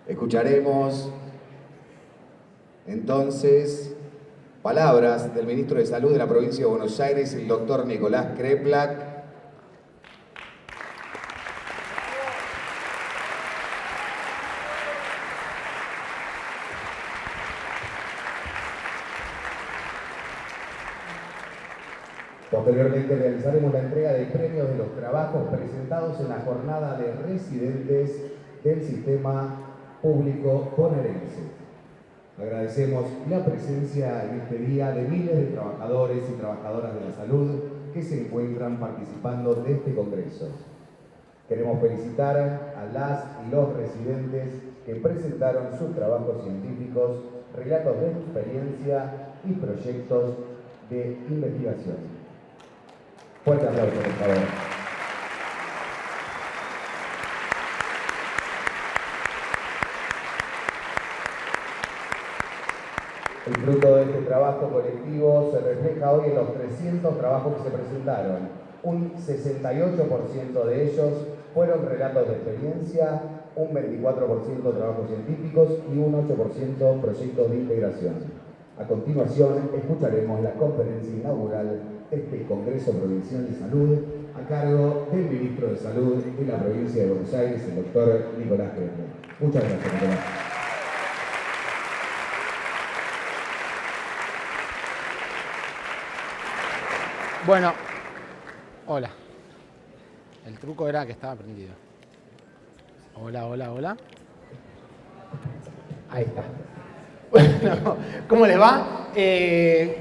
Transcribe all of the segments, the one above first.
Escucharemos entonces palabras del Ministro de Salud de la Provincia de Buenos Aires, el doctor Nicolás Kreplak. Posteriormente realizaremos la entrega de premios de los trabajos presentados en la jornada de residentes del sistema público bonaerense. Agradecemos la presencia en este día de miles de trabajadores y trabajadoras de la salud que se encuentran participando de este congreso. Queremos felicitar a las y los residentes que presentaron sus trabajos científicos, relatos de experiencia y proyectos de investigación. Fuerte aplauso, por favor. El fruto de este trabajo colectivo se refleja hoy en los 300 trabajos que se presentaron. Un 68% de ellos fueron relatos de experiencia, un 24% trabajos científicos y un 8% proyectos de integración. A continuación, escucharemos la conferencia inaugural de este Congreso Provincial de Salud a cargo del Ministro de Salud de la Provincia de Buenos Aires, el doctor Nicolás Kreplak. Muchas gracias, Nicolás. Bueno, hola. El truco era que estaba prendido. Hola, hola, hola. Ahí está. Bueno, ¿cómo les va?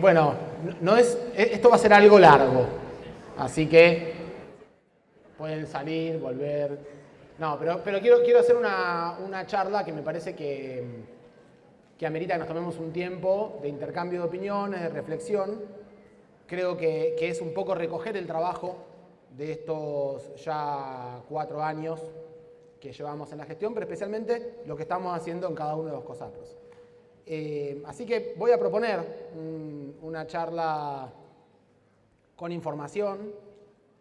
Bueno, esto va a ser algo largo, así que pueden salir, volver. No, pero quiero hacer una charla que me parece que amerita que nos tomemos un tiempo de intercambio de opiniones, de reflexión. Creo que es un poco recoger el trabajo de estos ya 4 años que llevamos en la gestión, pero especialmente lo que estamos haciendo en cada uno de los COSAPROS. Así que voy a proponer una charla con información,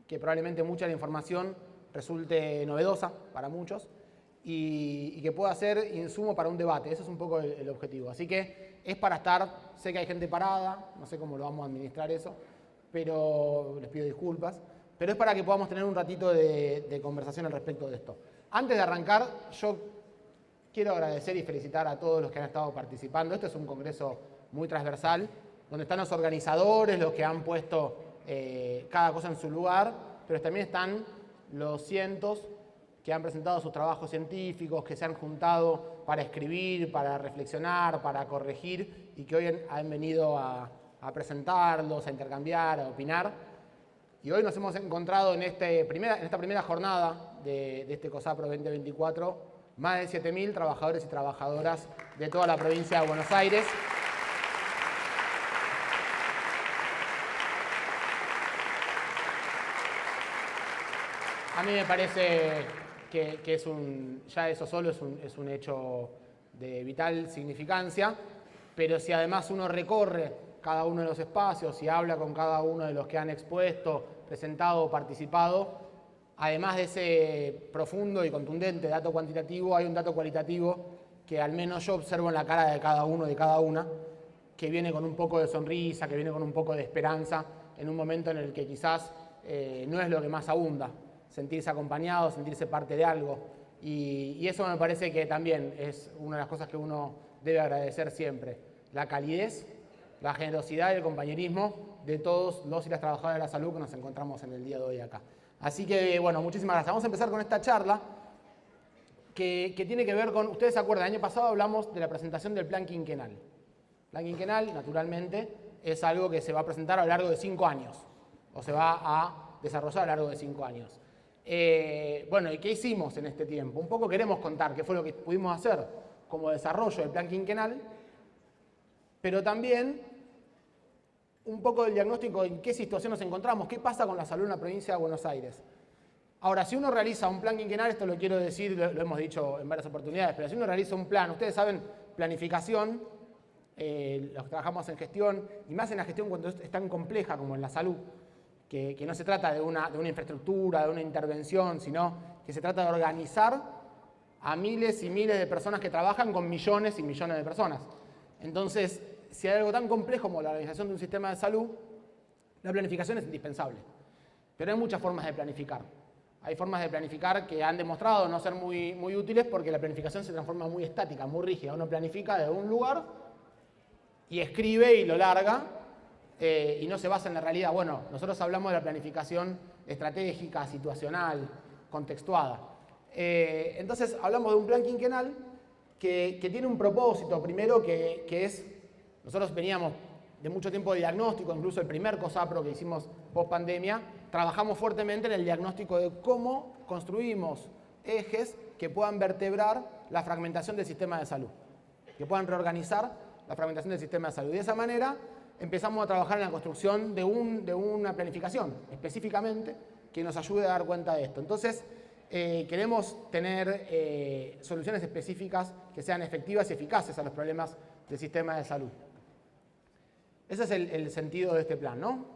que probablemente mucha de la información resulte novedosa para muchos y que pueda ser insumo para un debate. Ese es un poco el objetivo. Así que es para estar, sé que hay gente parada, no sé cómo lo vamos a administrar eso, pero les pido disculpas, pero es para que podamos tener un ratito de conversación al respecto de esto. Antes de arrancar, yo quiero agradecer y felicitar a todos los que han estado participando. Este es un congreso muy transversal, donde están los organizadores, los que han puesto cada cosa en su lugar, pero también están los cientos que han presentado sus trabajos científicos, que se han juntado para escribir, para reflexionar, para corregir y que hoy han venido a presentarlos, a intercambiar, a opinar. Y hoy nos hemos encontrado en esta primera jornada de este COSAPRO 2024 más de 7.000 trabajadores y trabajadoras de toda la provincia de Buenos Aires. A mí me parece que ya eso solo es un hecho de vital significancia, pero si además uno recorre cada uno de los espacios y habla con cada uno de los que han expuesto, presentado o participado, además de ese profundo y contundente dato cuantitativo, hay un dato cualitativo que al menos yo observo en la cara de cada uno, de cada una, que viene con un poco de sonrisa, que viene con un poco de esperanza en un momento en el que quizás no es lo que más abunda, sentirse acompañado, sentirse parte de algo. Y eso me parece que también es una de las cosas que uno debe agradecer siempre. La calidez, la generosidad y el compañerismo de todos los y las trabajadoras de la salud que nos encontramos en el día de hoy acá. Así que, bueno, muchísimas gracias. Vamos a empezar con esta charla que tiene que ver con, ustedes se acuerdan, el año pasado hablamos de la presentación del plan quinquenal. El plan quinquenal, naturalmente, es algo que se va a presentar a lo largo de 5 años, o se va a desarrollar a lo largo de 5 años. Bueno, ¿y qué hicimos en este tiempo? Un poco queremos contar qué fue lo que pudimos hacer como desarrollo del plan quinquenal, pero también un poco del diagnóstico en qué situación nos encontramos, qué pasa con la salud en la provincia de Buenos Aires. Ahora, si uno realiza un plan quinquenal, esto lo quiero decir, lo hemos dicho en varias oportunidades, pero si uno realiza un plan, ustedes saben, planificación, los que trabajamos en gestión, y más en la gestión cuando es tan compleja como en la salud, que no se trata de una infraestructura, de una intervención, sino que se trata de organizar a miles y miles de personas que trabajan con millones y millones de personas. Entonces, si hay algo tan complejo como la organización de un sistema de salud, la planificación es indispensable. Pero hay muchas formas de planificar. Hay formas de planificar que han demostrado no ser muy útiles porque la planificación se transforma muy estática, muy rígida. Uno planifica desde un lugar y escribe y lo larga y no se basa en la realidad. Bueno, nosotros hablamos de la planificación estratégica, situacional, contextuada. Entonces hablamos de un plan quinquenal que tiene un propósito, primero que es, nosotros veníamos de mucho tiempo de diagnóstico, incluso el primer COSAPRO que hicimos post pandemia, trabajamos fuertemente en el diagnóstico de cómo construimos ejes que puedan vertebrar la fragmentación del sistema de salud, que puedan reorganizar la fragmentación del sistema de salud. Y de esa manera empezamos a trabajar en la construcción de una planificación específicamente que nos ayude a dar cuenta de esto. Entonces, queremos tener soluciones específicas que sean efectivas y eficaces a los problemas del sistema de salud. Ese es el sentido de este plan, ¿no?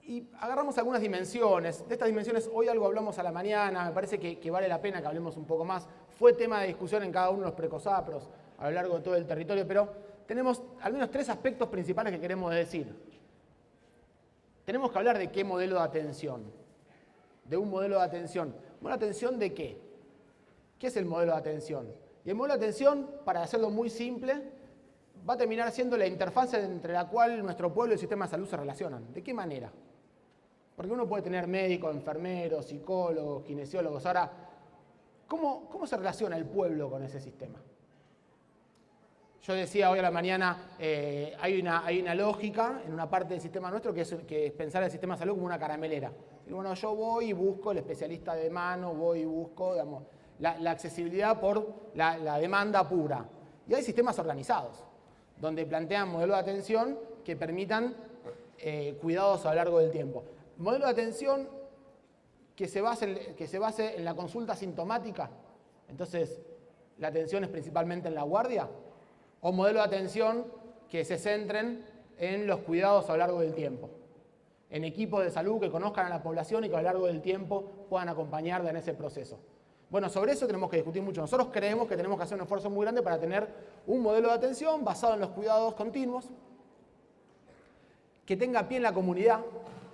Y agarramos algunas dimensiones. De estas dimensiones hoy algo hablamos a la mañana, me parece que vale la pena que hablemos un poco más. Fue tema de discusión en cada uno de los precosapros a lo largo de todo el territorio, pero tenemos al menos 3 aspectos principales que queremos decir. Tenemos que hablar de qué modelo de atención. De un modelo de atención. ¿Modelo de atención de qué? ¿Qué es el modelo de atención? Y el modelo de atención, para hacerlo muy simple, va a terminar siendo la interfaz entre la cual nuestro pueblo y el sistema de salud se relacionan. ¿De qué manera? Porque uno puede tener médicos, enfermeros, psicólogos, kinesiólogos. Ahora, ¿cómo se relaciona el pueblo con ese sistema? Yo decía hoy a la mañana, hay una lógica en una parte del sistema nuestro que es pensar el sistema de salud como una caramelera. Y bueno, yo voy y busco el especialista de mano, voy y busco, digamos, la accesibilidad por la demanda pura. Y hay sistemas organizados, donde plantean modelos de atención que permitan cuidados a lo largo del tiempo. Modelo de atención que se base en la consulta sintomática, entonces la atención es principalmente en la guardia, o modelo de atención que se centren en los cuidados a lo largo del tiempo, en equipos de salud que conozcan a la población y que a lo largo del tiempo puedan acompañarla en ese proceso. Bueno, sobre eso tenemos que discutir mucho. Nosotros creemos que tenemos que hacer un esfuerzo muy grande para tener un modelo de atención basado en los cuidados continuos, que tenga pie en la comunidad,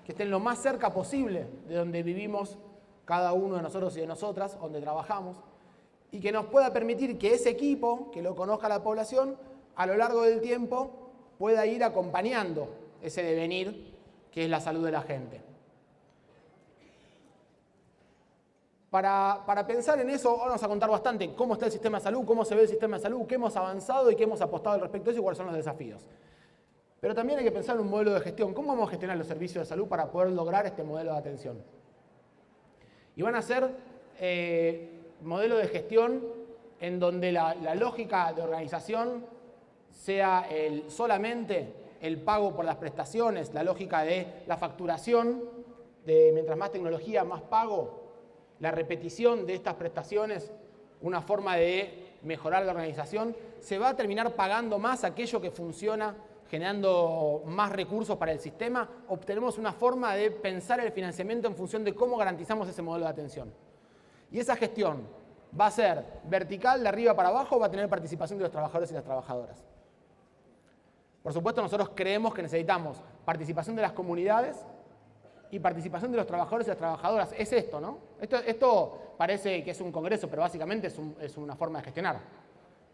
que esté lo más cerca posible de donde vivimos cada uno de nosotros y de nosotras, donde trabajamos, y que nos pueda permitir que ese equipo, que lo conozca la población, a lo largo del tiempo pueda ir acompañando ese devenir que es la salud de la gente. Para pensar en eso, vamos a contar bastante cómo está el sistema de salud, cómo se ve el sistema de salud, qué hemos avanzado y qué hemos apostado al respecto de eso y cuáles son los desafíos. Pero también hay que pensar en un modelo de gestión. ¿Cómo vamos a gestionar los servicios de salud para poder lograr este modelo de atención? Y van a ser modelos de gestión en donde la lógica de organización sea solamente el pago por las prestaciones, la lógica de la facturación, de mientras más tecnología, más pago, la repetición de estas prestaciones, una forma de mejorar la organización, se va a terminar pagando más aquello que funciona, generando más recursos para el sistema. Obtenemos una forma de pensar el financiamiento en función de cómo garantizamos ese modelo de atención. Y esa gestión va a ser vertical, de arriba para abajo, o va a tener participación de los trabajadores y las trabajadoras. Por supuesto, nosotros creemos que necesitamos participación de las comunidades y participación de los trabajadores y las trabajadoras. Es esto, ¿no? Esto parece que es un congreso, pero básicamente es una forma de gestionar.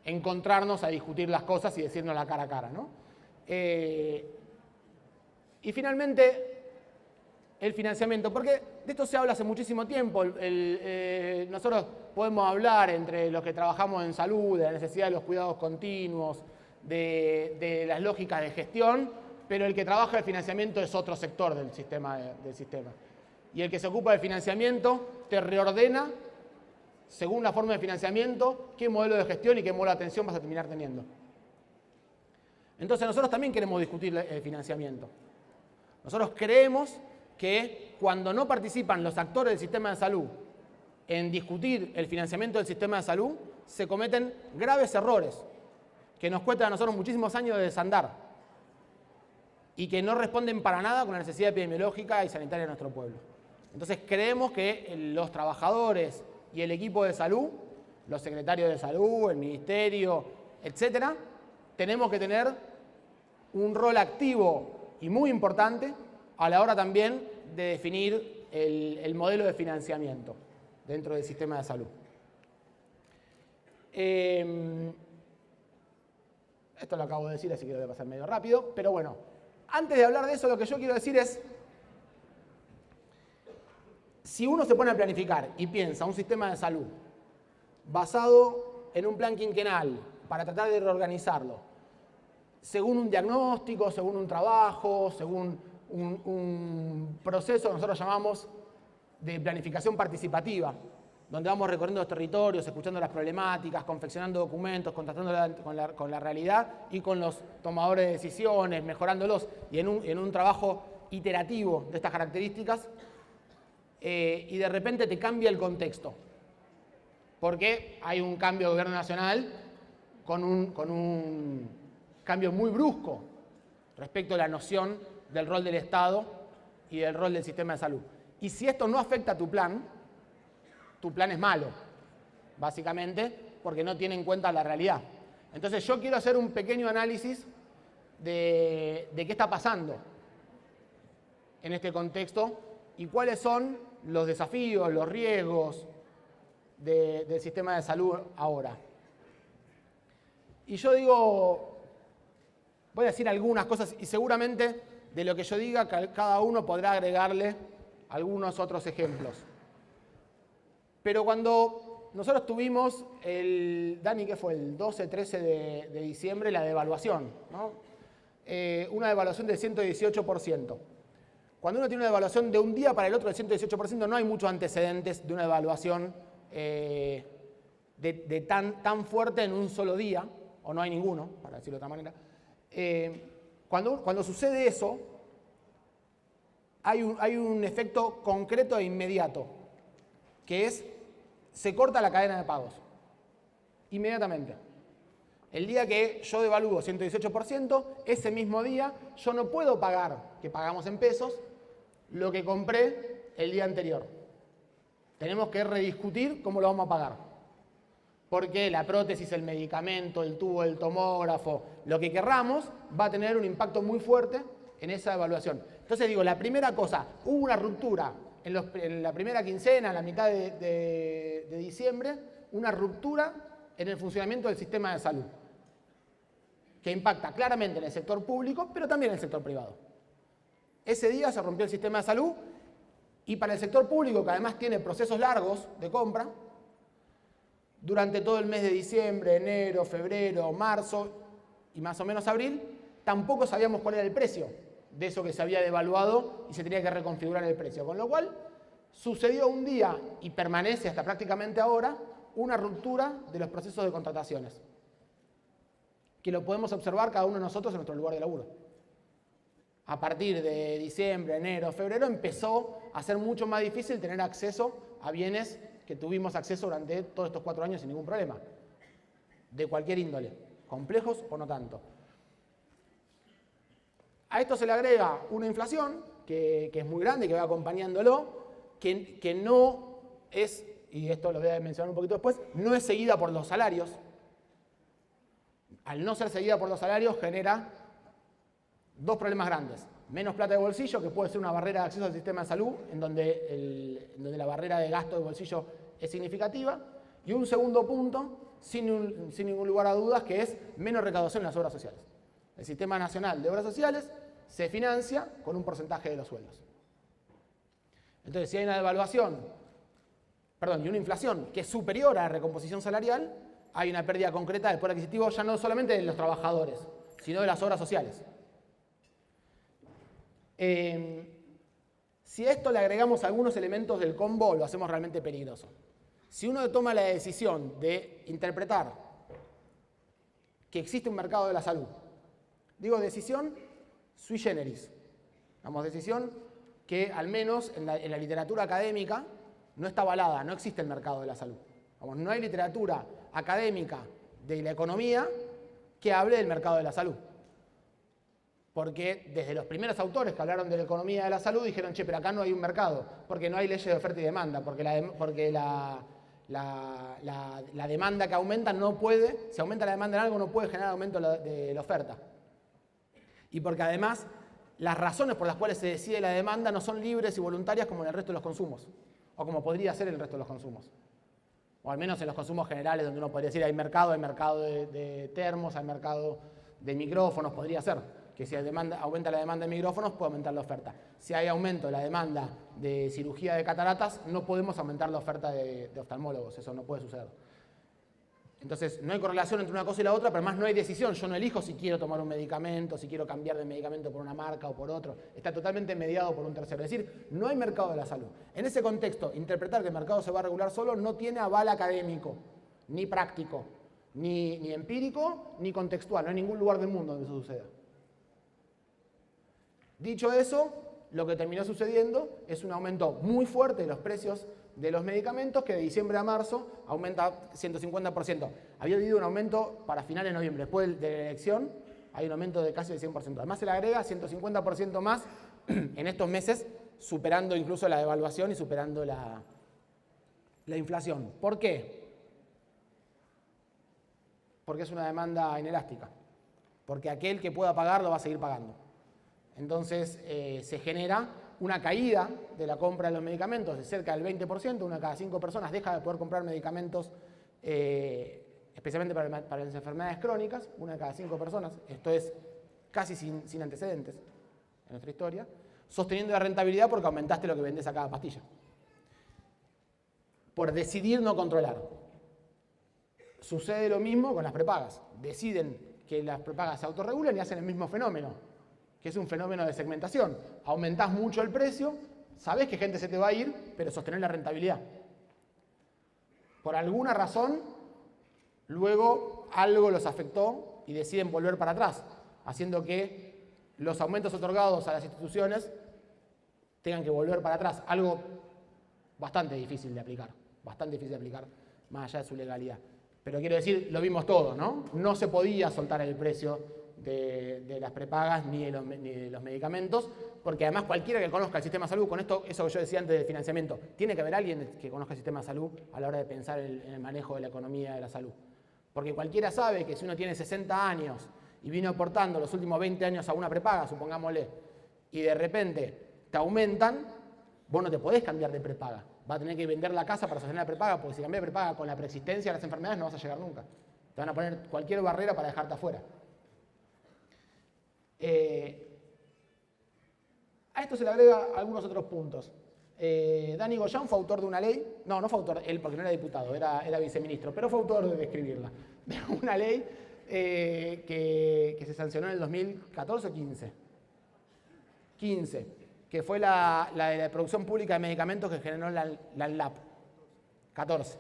Encontrarnos a discutir las cosas y decirnos la cara a cara, ¿no? Y finalmente, el financiamiento, porque de esto se habla hace muchísimo tiempo. Nosotros podemos hablar entre los que trabajamos en salud, de la necesidad de los cuidados continuos, de las lógicas de gestión, pero el que trabaja el financiamiento es otro sector del sistema. Y el que se ocupa del financiamiento te reordena, según la forma de financiamiento, qué modelo de gestión y qué modelo de atención vas a terminar teniendo. Entonces nosotros también queremos discutir el financiamiento. Nosotros creemos que cuando no participan los actores del sistema de salud en discutir el financiamiento del sistema de salud, se cometen graves errores que nos cuestan a nosotros muchísimos años de desandar y que no responden para nada con la necesidad epidemiológica y sanitaria de nuestro pueblo. Entonces creemos que los trabajadores y el equipo de salud, los secretarios de salud, el ministerio, etcétera, tenemos que tener un rol activo y muy importante a la hora también de definir el modelo de financiamiento dentro del sistema de salud. Esto lo acabo de decir, así que lo voy a pasar medio rápido, pero bueno, antes de hablar de eso, lo que yo quiero decir es, si uno se pone a planificar y piensa un sistema de salud basado en un plan quinquenal para tratar de reorganizarlo, según un diagnóstico, según un trabajo, según un proceso que nosotros llamamos de planificación participativa, donde vamos recorriendo los territorios, escuchando las problemáticas, confeccionando documentos, contrastando con la realidad y con los tomadores de decisiones, mejorándolos, y en un trabajo iterativo de estas características, y de repente te cambia el contexto, porque hay un cambio de gobierno nacional con un cambio muy brusco respecto a la noción del rol del Estado y del rol del sistema de salud. Y si esto no afecta a tu plan es malo, básicamente, porque no tiene en cuenta la realidad. Entonces yo quiero hacer un pequeño análisis de qué está pasando en este contexto y cuáles son los desafíos, los riesgos del sistema de salud ahora. Y yo digo, voy a decir algunas cosas y seguramente de lo que yo diga cada uno podrá agregarle algunos otros ejemplos. Pero cuando nosotros tuvimos Dani, ¿qué fue? El 12-13 de diciembre, la devaluación, ¿no? Una devaluación del 118%. Cuando uno tiene una devaluación de un día para el otro del 118%, no hay muchos antecedentes de una devaluación tan fuerte en un solo día, o no hay ninguno, para decirlo de otra manera. Cuando sucede eso, hay un efecto concreto e inmediato, que es, se corta la cadena de pagos, inmediatamente. El día que yo devalúo 118%, ese mismo día yo no puedo pagar, que pagamos en pesos, lo que compré el día anterior. Tenemos que rediscutir cómo lo vamos a pagar. Porque la prótesis, el medicamento, el tubo, el tomógrafo, lo que querramos, va a tener un impacto muy fuerte en esa evaluación. Entonces digo, la primera cosa, hubo una ruptura en la primera quincena, en la mitad de diciembre, una ruptura en el funcionamiento del sistema de salud, que impacta claramente en el sector público, pero también en el sector privado. Ese día se rompió el sistema de salud y para el sector público, que además tiene procesos largos de compra, durante todo el mes de diciembre, enero, febrero, marzo y más o menos abril, tampoco sabíamos cuál era el precio de eso que se había devaluado y se tenía que reconfigurar el precio. Con lo cual, sucedió un día y permanece hasta prácticamente ahora una ruptura de los procesos de contrataciones, que lo podemos observar cada uno de nosotros en nuestro lugar de laburo. A partir de diciembre, enero, febrero, empezó a ser mucho más difícil tener acceso a bienes que tuvimos acceso durante todos estos 4 años sin ningún problema, de cualquier índole, complejos o no tanto. A esto se le agrega una inflación que es muy grande, que va acompañándolo, que no es, y esto lo voy a mencionar un poquito después, no es seguida por los salarios. Al no ser seguida por los salarios genera 2 problemas grandes. Menos plata de bolsillo, que puede ser una barrera de acceso al sistema de salud, en donde la barrera de gasto de bolsillo es significativa. Y un segundo punto, sin ningún lugar a dudas, que es menos recaudación en las obras sociales. El Sistema Nacional de Obras Sociales se financia con un porcentaje de los sueldos. Entonces, si hay una devaluación, y una inflación que es superior a la recomposición salarial, hay una pérdida concreta del poder adquisitivo ya no solamente de los trabajadores, sino de las obras sociales. Si a esto le agregamos algunos elementos del combo, lo hacemos realmente peligroso. Si uno toma la decisión de interpretar que existe un mercado de la salud, digo decisión sui generis, decisión que al menos en la literatura académica no está avalada, no existe el mercado de la salud. No hay literatura académica de la economía que hable del mercado de la salud. Porque desde los primeros autores que hablaron de la economía de la salud dijeron, che, pero acá no hay un mercado, porque no hay leyes de oferta y demanda, porque la demanda que aumenta no puede, si aumenta la demanda en algo no puede generar aumento de la oferta. Y porque además las razones por las cuales se decide la demanda no son libres y voluntarias como en el resto de los consumos, o como podría ser el resto de los consumos. O al menos en los consumos generales, donde uno podría decir hay mercado de termos, hay mercado de micrófonos, podría ser. Que si aumenta la demanda de micrófonos, puede aumentar la oferta. Si hay aumento de la demanda de cirugía de cataratas, no podemos aumentar la oferta de oftalmólogos, eso no puede suceder. Entonces, no hay correlación entre una cosa y la otra, pero además no hay decisión. Yo no elijo si quiero tomar un medicamento, si quiero cambiar de medicamento por una marca o por otro. Está totalmente mediado por un tercero. Es decir, no hay mercado de la salud. En ese contexto, interpretar que el mercado se va a regular solo no tiene aval académico, ni práctico, ni empírico, ni contextual. No hay ningún lugar del mundo donde eso suceda. Dicho eso, lo que terminó sucediendo es un aumento muy fuerte de los precios de los medicamentos que de diciembre a marzo aumenta 150%. Había habido un aumento para finales de noviembre. Después de la elección hay un aumento de casi el 100%. Además se le agrega 150% más en estos meses, superando incluso la devaluación y superando la inflación. ¿Por qué? Porque es una demanda inelástica. Porque aquel que pueda pagar lo va a seguir pagando. Entonces se genera una caída de la compra de los medicamentos de cerca del 20%, una de cada 5 personas deja de poder comprar medicamentos, especialmente para las enfermedades crónicas, una de cada 5 personas, esto es casi sin antecedentes en nuestra historia, sosteniendo la rentabilidad porque aumentaste lo que vendes a cada pastilla. Por decidir no controlar. Sucede lo mismo con las prepagas. Deciden que las prepagas se autorregulan y hacen el mismo fenómeno, que es un fenómeno de segmentación. Aumentás mucho el precio, sabés que gente se te va a ir, pero sostenés la rentabilidad. Por alguna razón, luego algo los afectó y deciden volver para atrás, haciendo que los aumentos otorgados a las instituciones tengan que volver para atrás. Algo bastante difícil de aplicar, más allá de su legalidad. Pero quiero decir, lo vimos todo, ¿no? No se podía soltar el precio de las prepagas ni de los medicamentos, porque además cualquiera que conozca el sistema de salud, con esto, eso que yo decía antes del financiamiento, tiene que haber alguien que conozca el sistema de salud a la hora de pensar en el manejo de la economía de la salud. Porque cualquiera sabe que si uno tiene 60 años y vino aportando los últimos 20 años a una prepaga, supongámosle, y de repente te aumentan, vos no te podés cambiar de prepaga. Vas a tener que vender la casa para sostener la prepaga, porque si cambias de prepaga con la preexistencia de las enfermedades no vas a llegar nunca. Te van a poner cualquier barrera para dejarte afuera. A esto se le agrega algunos otros puntos. Dani Goyan fue autor de una ley, no fue autor él porque no era diputado, era viceministro, pero fue autor de escribirla, de una ley que se sancionó en el 2014 o 15, que fue la de la producción pública de medicamentos que generó la ANLAP, 14.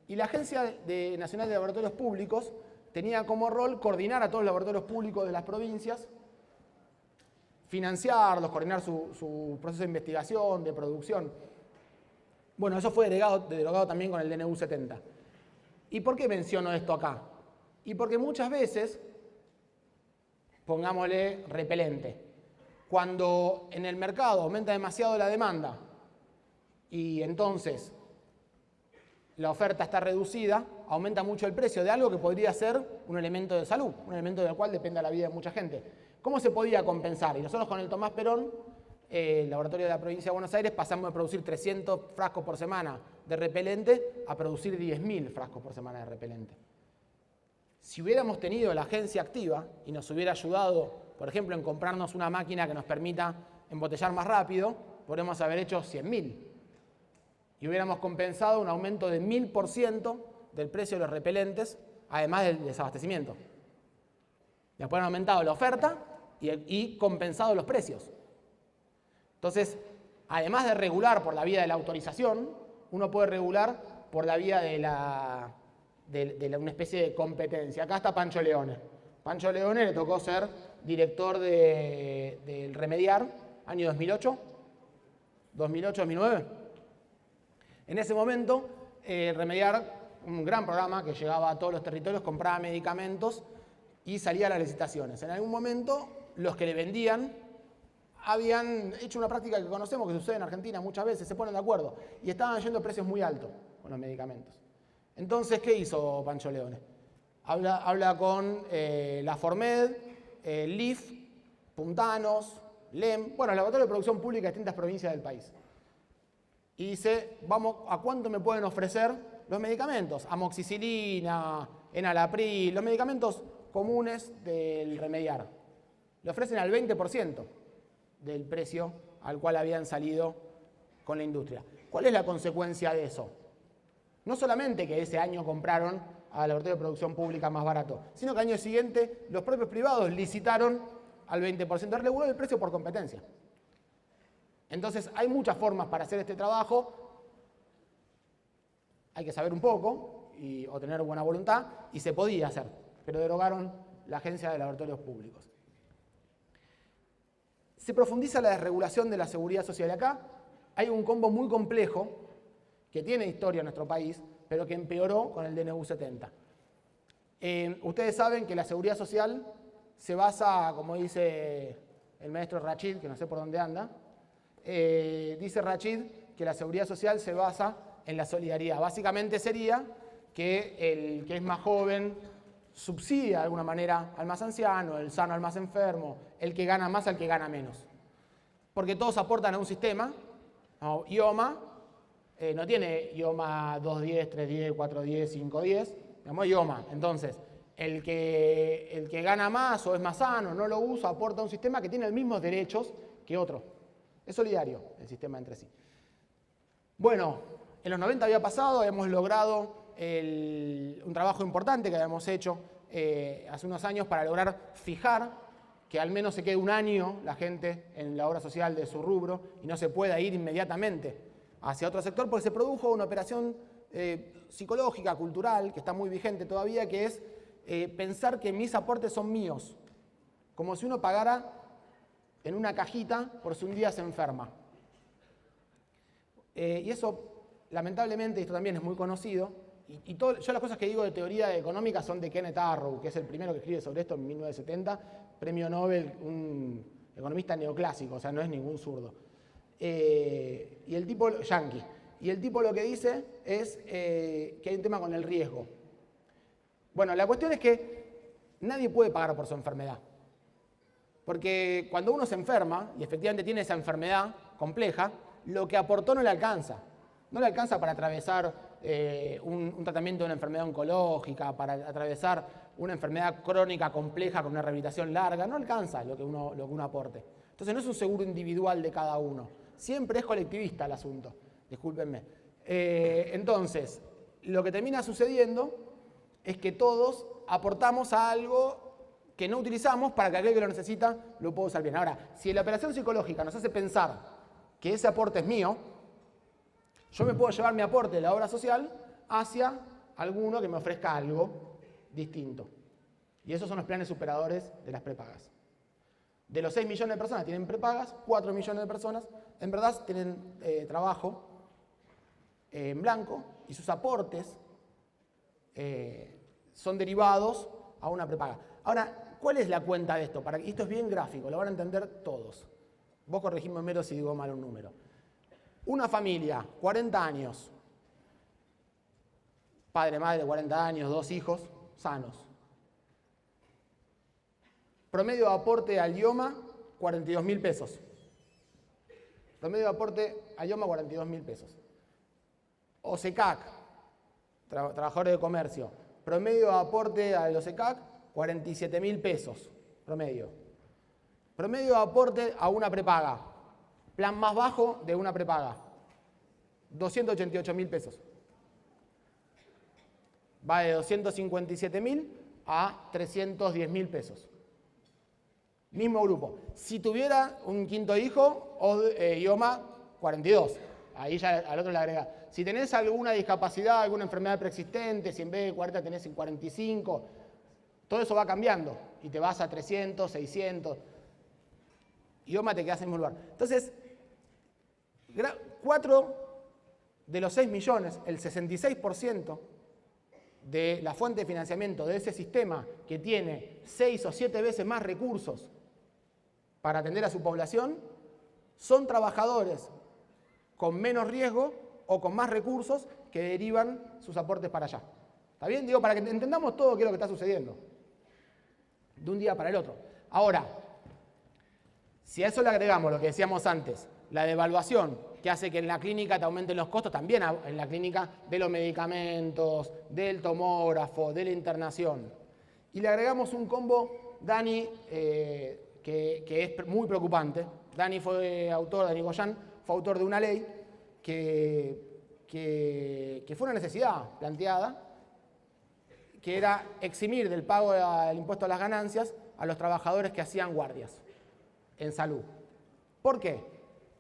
Y la Agencia Nacional de Laboratorios Públicos tenía como rol coordinar a todos los laboratorios públicos de las provincias, financiarlos, coordinar su proceso de investigación, de producción. Bueno, eso fue derogado también con el DNU 70. ¿Y por qué menciono esto acá? Y porque muchas veces, pongámosle repelente, cuando en el mercado aumenta demasiado la demanda y entonces la oferta está reducida, aumenta mucho el precio de algo que podría ser un elemento de salud, un elemento del cual depende la vida de mucha gente. ¿Cómo se podía compensar? Y nosotros con el Tomás Perón, el laboratorio de la provincia de Buenos Aires, pasamos de producir 300 frascos por semana de repelente a producir 10.000 frascos por semana de repelente. Si hubiéramos tenido la agencia activa y nos hubiera ayudado, por ejemplo, en comprarnos una máquina que nos permita embotellar más rápido, podríamos haber hecho 100.000. Y hubiéramos compensado un aumento de 1000% del precio de los repelentes, además del desabastecimiento. Después han aumentado la oferta y compensado los precios. Entonces, además de regular por la vía de la autorización, uno puede regular por la vía de una especie de competencia. Acá está Pancho Leone. Pancho Leone le tocó ser director del Remediar, año 2008, 2008-2009. En ese momento, Remediar, un gran programa que llegaba a todos los territorios, compraba medicamentos y salía a las licitaciones. En algún momento, los que le vendían habían hecho una práctica que conocemos, que sucede en Argentina muchas veces, se ponen de acuerdo, y estaban yendo precios muy altos con los medicamentos. Entonces, ¿qué hizo Pancho Leone? Habla con la Formed, LIF, Puntanos, LEM, bueno, el Laboratorio de Producción Pública de distintas provincias del país. Y dice, vamos, ¿a cuánto me pueden ofrecer los medicamentos? Amoxicilina, enalapril, los medicamentos comunes del remediar. Le ofrecen al 20% del precio al cual habían salido con la industria. ¿Cuál es la consecuencia de eso? No solamente que ese año compraron al Laboratorio de Producción Pública más barato, sino que al año siguiente los propios privados licitaron al 20%, reguló el precio por competencia. Entonces hay muchas formas para hacer este trabajo, hay que saber un poco o tener buena voluntad, y se podía hacer, pero derogaron la Agencia de Laboratorios Públicos. Se profundiza la desregulación de la seguridad social. Acá hay un combo muy complejo que tiene historia en nuestro país, pero que empeoró con el DNU 70. Ustedes saben que la seguridad social se basa, como dice el maestro Rachid, que no sé por dónde anda, dice Rachid que la seguridad social se basa en la solidaridad. Básicamente sería que el que es más joven subsidia de alguna manera al más anciano, el sano al más enfermo, el que gana más al que gana menos. Porque todos aportan a un sistema, ¿no? IOMA no tiene IOMA 210, 310, 410, 510, digamos IOMA. Entonces, el que gana más o es más sano, no lo usa, aporta a un sistema que tiene los mismos derechos que otro. Es solidario el sistema entre sí. Bueno, en los 90 había pasado, habíamos logrado un trabajo importante que habíamos hecho hace unos años para lograr fijar que al menos se quede un año la gente en la obra social de su rubro y no se pueda ir inmediatamente hacia otro sector, porque se produjo una operación psicológica, cultural, que está muy vigente todavía, que es pensar que mis aportes son míos, como si uno pagara en una cajita por si un día se enferma. Y eso, lamentablemente, esto también es muy conocido, yo las cosas que digo de teoría económica son de Kenneth Arrow, que es el primero que escribe sobre esto en 1970, premio Nobel, un economista neoclásico, o sea, no es ningún zurdo. Y el tipo, yankee, y el tipo lo que dice es que hay un tema con el riesgo. Bueno, la cuestión es que nadie puede pagar por su enfermedad. Porque cuando uno se enferma, y efectivamente tiene esa enfermedad compleja, lo que aportó no le alcanza. No le alcanza para atravesar un tratamiento de una enfermedad oncológica, para atravesar una enfermedad crónica compleja con una rehabilitación larga. No alcanza lo que uno aporte. Entonces no es un seguro individual de cada uno. Siempre es colectivista el asunto. Discúlpenme. Entonces, lo que termina sucediendo es que todos aportamos a algo que no utilizamos para que aquel que lo necesita lo pueda usar bien. Ahora, si la operación psicológica nos hace pensar que ese aporte es mío, yo me puedo llevar mi aporte de la obra social hacia alguno que me ofrezca algo distinto. Y esos son los planes superadores de las prepagas. De los 6 millones de personas que tienen prepagas, 4 millones de personas en verdad tienen trabajo en blanco y sus aportes son derivados a una prepaga. Ahora, ¿cuál es la cuenta de esto? Esto es bien gráfico, lo van a entender todos. Vos corregime, Homero, si digo mal un número. Una familia, 40 años, padre, madre, 40 años, 2 hijos, sanos. Promedio de aporte al IOMA, 42.000 pesos. Promedio de aporte al IOMA, 42.000 pesos. OSECAC, trabajadores de comercio. Promedio de aporte a los OSECAC, 47.000 pesos. Promedio. Promedio de aporte a una prepaga. Plan más bajo de una prepaga. 288.000 pesos. Va de 257.000 a 310.000 pesos. Mismo grupo. Si tuviera un quinto hijo, IOMA 42. Ahí ya al otro le agrega. Si tenés alguna discapacidad, alguna enfermedad preexistente, si en vez de 40 tenés 45, todo eso va cambiando. Y te vas a 300, 600. IOMA te quedás en el mismo lugar. Entonces, 4 de los 6 millones, el 66% de la fuente de financiamiento de ese sistema que tiene 6 o 7 veces más recursos para atender a su población, son trabajadores con menos riesgo o con más recursos que derivan sus aportes para allá. ¿Está bien? Digo, para que entendamos todo qué es lo que está sucediendo de un día para el otro. Ahora, si a eso le agregamos lo que decíamos antes, la devaluación, que hace que en la clínica te aumenten los costos, también en la clínica de los medicamentos, del tomógrafo, de la internación. Y le agregamos un combo, Dani, que es muy preocupante. Dani Goyan fue autor de una ley que fue una necesidad planteada, que era eximir del pago del impuesto a las ganancias a los trabajadores que hacían guardias en salud. ¿Por qué?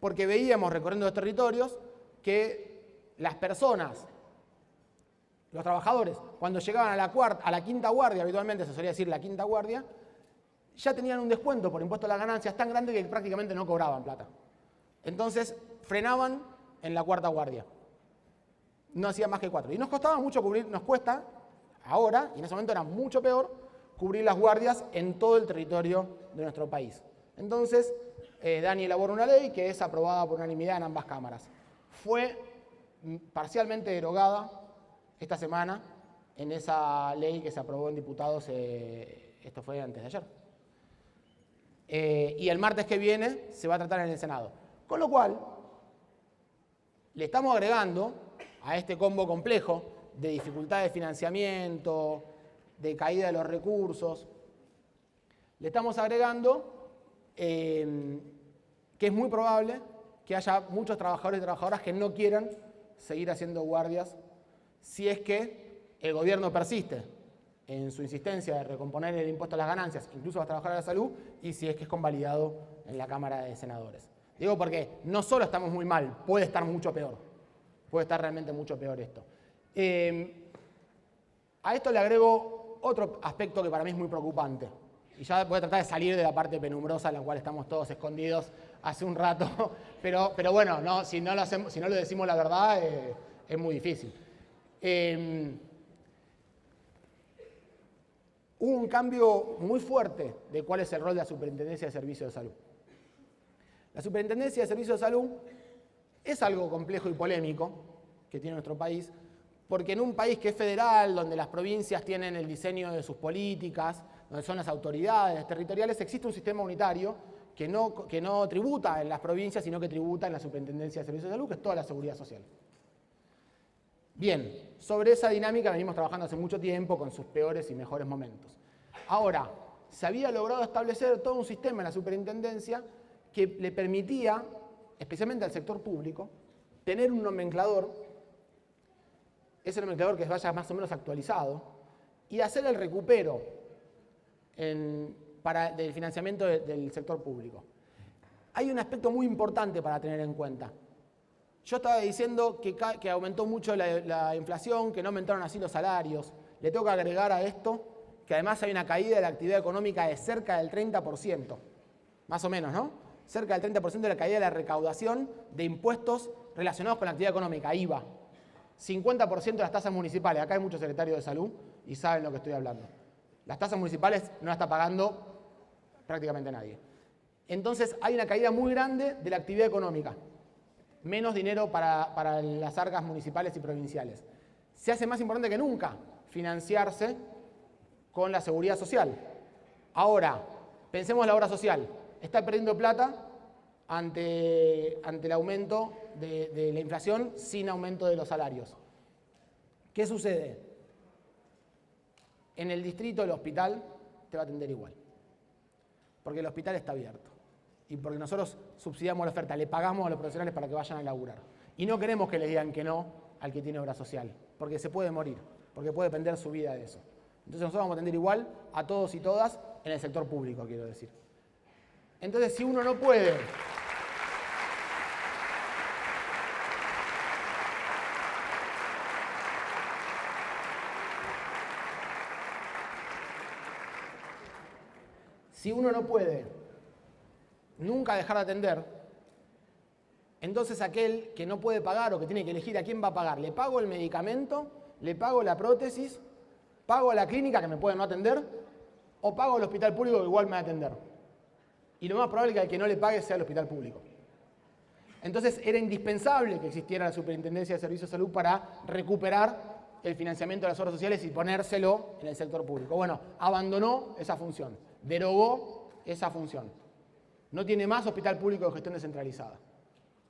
Porque veíamos recorriendo los territorios que las personas, los trabajadores, cuando llegaban a la quinta guardia, habitualmente se solía decir la quinta guardia, ya tenían un descuento por impuesto a las ganancias tan grande que prácticamente no cobraban plata. Entonces frenaban en la cuarta guardia. No hacían más que 4. Y nos costaba mucho cubrir, nos cuesta ahora, y en ese momento era mucho peor, cubrir las guardias en todo el territorio de nuestro país. Entonces, Dani elaboró una ley que es aprobada por unanimidad en ambas cámaras. Fue parcialmente derogada esta semana en esa ley que se aprobó en diputados, esto fue antes de ayer. Y el martes que viene se va a tratar en el Senado. Con lo cual, le estamos agregando a este combo complejo de dificultad de financiamiento, de caída de los recursos, le estamos agregando que es muy probable que haya muchos trabajadores y trabajadoras que no quieran seguir haciendo guardias si es que el gobierno persiste en su insistencia de recomponer el impuesto a las ganancias, incluso a los trabajadores de la salud, y si es que es convalidado en la Cámara de Senadores. Digo porque no solo estamos muy mal, puede estar mucho peor. Puede estar realmente mucho peor esto. A esto le agrego otro aspecto que para mí es muy preocupante. Y ya voy a tratar de salir de la parte penumbrosa en la cual estamos todos escondidos hace un rato. Pero bueno, no, si no lo decimos la verdad, es muy difícil. Hubo un cambio muy fuerte de cuál es el rol de la Superintendencia de Servicios de Salud. La Superintendencia de Servicios de Salud es algo complejo y polémico que tiene nuestro país, porque en un país que es federal, donde las provincias tienen el diseño de sus políticas, donde son las autoridades territoriales, existe un sistema unitario que no tributa en las provincias, sino que tributa en la Superintendencia de Servicios de Salud, que es toda la seguridad social. Bien, sobre esa dinámica venimos trabajando hace mucho tiempo con sus peores y mejores momentos. Ahora, se había logrado establecer todo un sistema en la superintendencia que le permitía, especialmente al sector público, tener un nomenclador, ese nomenclador que vaya más o menos actualizado, y hacer el recupero del financiamiento del sector público. Hay un aspecto muy importante para tener en cuenta. Yo estaba diciendo que aumentó mucho la inflación, que no aumentaron así los salarios. Le tengo que agregar a esto que además hay una caída de la actividad económica de cerca del 30%, más o menos, ¿no? Cerca del 30% de la caída de la recaudación de impuestos relacionados con la actividad económica, IVA. 50% de las tasas municipales. Acá hay muchos secretarios de salud y saben lo que estoy hablando. Las tasas municipales no las está pagando prácticamente nadie. Entonces hay una caída muy grande de la actividad económica. Menos dinero para las arcas municipales y provinciales. Se hace más importante que nunca financiarse con la seguridad social. Ahora, pensemos en la obra social. Está perdiendo plata ante el aumento de la inflación sin aumento de los salarios. ¿Qué sucede? En el distrito del hospital te va a atender igual. Porque el hospital está abierto. Y porque nosotros subsidiamos la oferta, le pagamos a los profesionales para que vayan a laburar. Y no queremos que le digan que no al que tiene obra social, porque se puede morir, porque puede depender su vida de eso. Entonces nosotros vamos a atender igual a todos y todas en el sector público, quiero decir. Entonces, si uno no puede... Si uno no puede nunca dejar de atender, entonces aquel que no puede pagar o que tiene que elegir a quién va a pagar, ¿le pago el medicamento? ¿Le pago la prótesis? ¿Pago a la clínica que me puede no atender? ¿O pago al hospital público que igual me va a atender? Y lo más probable es que al que no le pague sea el hospital público. Entonces era indispensable que existiera la Superintendencia de Servicios de Salud para recuperar el financiamiento de las obras sociales y ponérselo en el sector público. Bueno, abandonó esa función, derogó esa función. No tiene más hospital público de gestión descentralizada.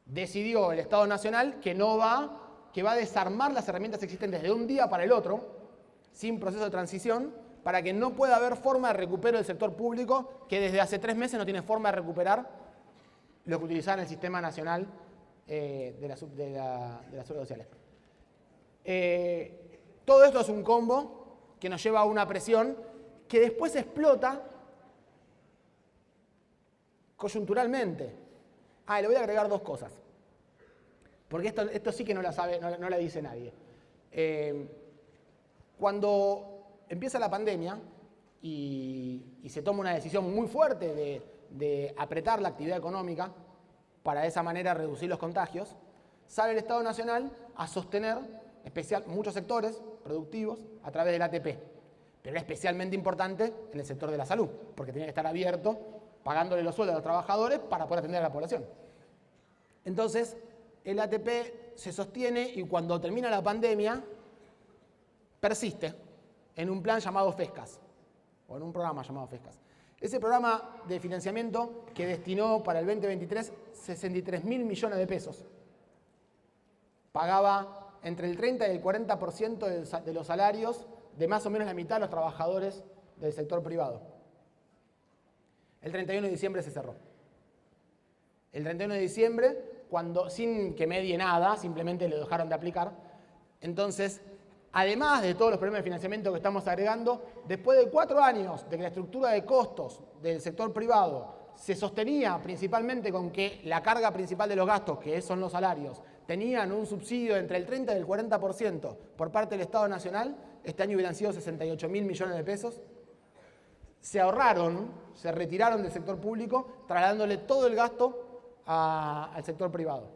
Decidió el Estado Nacional que va a desarmar las herramientas existentes de un día para el otro, sin proceso de transición, para que no pueda haber forma de recupero del sector público, que desde hace 3 meses no tiene forma de recuperar lo que utilizaba en el Sistema Nacional de las Obras Sociales. Todo esto es un combo que nos lleva a una presión que después explota coyunturalmente. Le voy a agregar 2 cosas, porque esto sí que no la sabe, no la dice nadie. Cuando empieza la pandemia y se toma una decisión muy fuerte de apretar la actividad económica para de esa manera reducir los contagios, sale el Estado Nacional a sostener muchos sectores productivos a través del ATP. Pero era especialmente importante en el sector de la salud, porque tenía que estar abierto, pagándole los sueldos a los trabajadores para poder atender a la población. Entonces, el ATP se sostiene y cuando termina la pandemia, persiste en un plan llamado FESCAS, o en un programa llamado FESCAS. Ese programa de financiamiento que destinó para el 2023 63.000 millones de pesos. Pagaba entre el 30 y el 40% de los salarios de más o menos la mitad de los trabajadores del sector privado. El 31 de diciembre se cerró. El 31 de diciembre, sin que medie nada, simplemente lo dejaron de aplicar. Entonces, además de todos los problemas de financiamiento que estamos agregando, después de 4 años de que la estructura de costos del sector privado se sostenía principalmente con que la carga principal de los gastos, que son los salarios, tenían un subsidio entre el 30 y el 40% por parte del Estado Nacional, este año hubieran sido 68.000 millones de pesos, se retiraron del sector público, trasladándole todo el gasto al sector privado.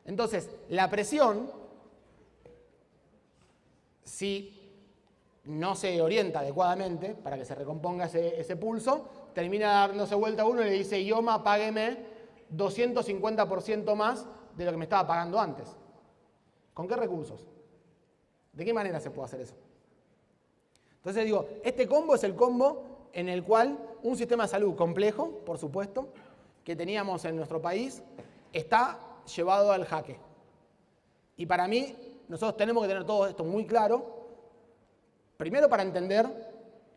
Entonces, la presión, si no se orienta adecuadamente para que se recomponga ese pulso, termina dándose vuelta a uno y le dice: IOMA, págueme 250% más de lo que me estaba pagando antes. ¿Con qué recursos? ¿De qué manera se puede hacer eso? Entonces digo, este combo es el combo en el cual un sistema de salud complejo, por supuesto, que teníamos en nuestro país, está llevado al jaque. Y para mí, nosotros tenemos que tener todo esto muy claro, primero para entender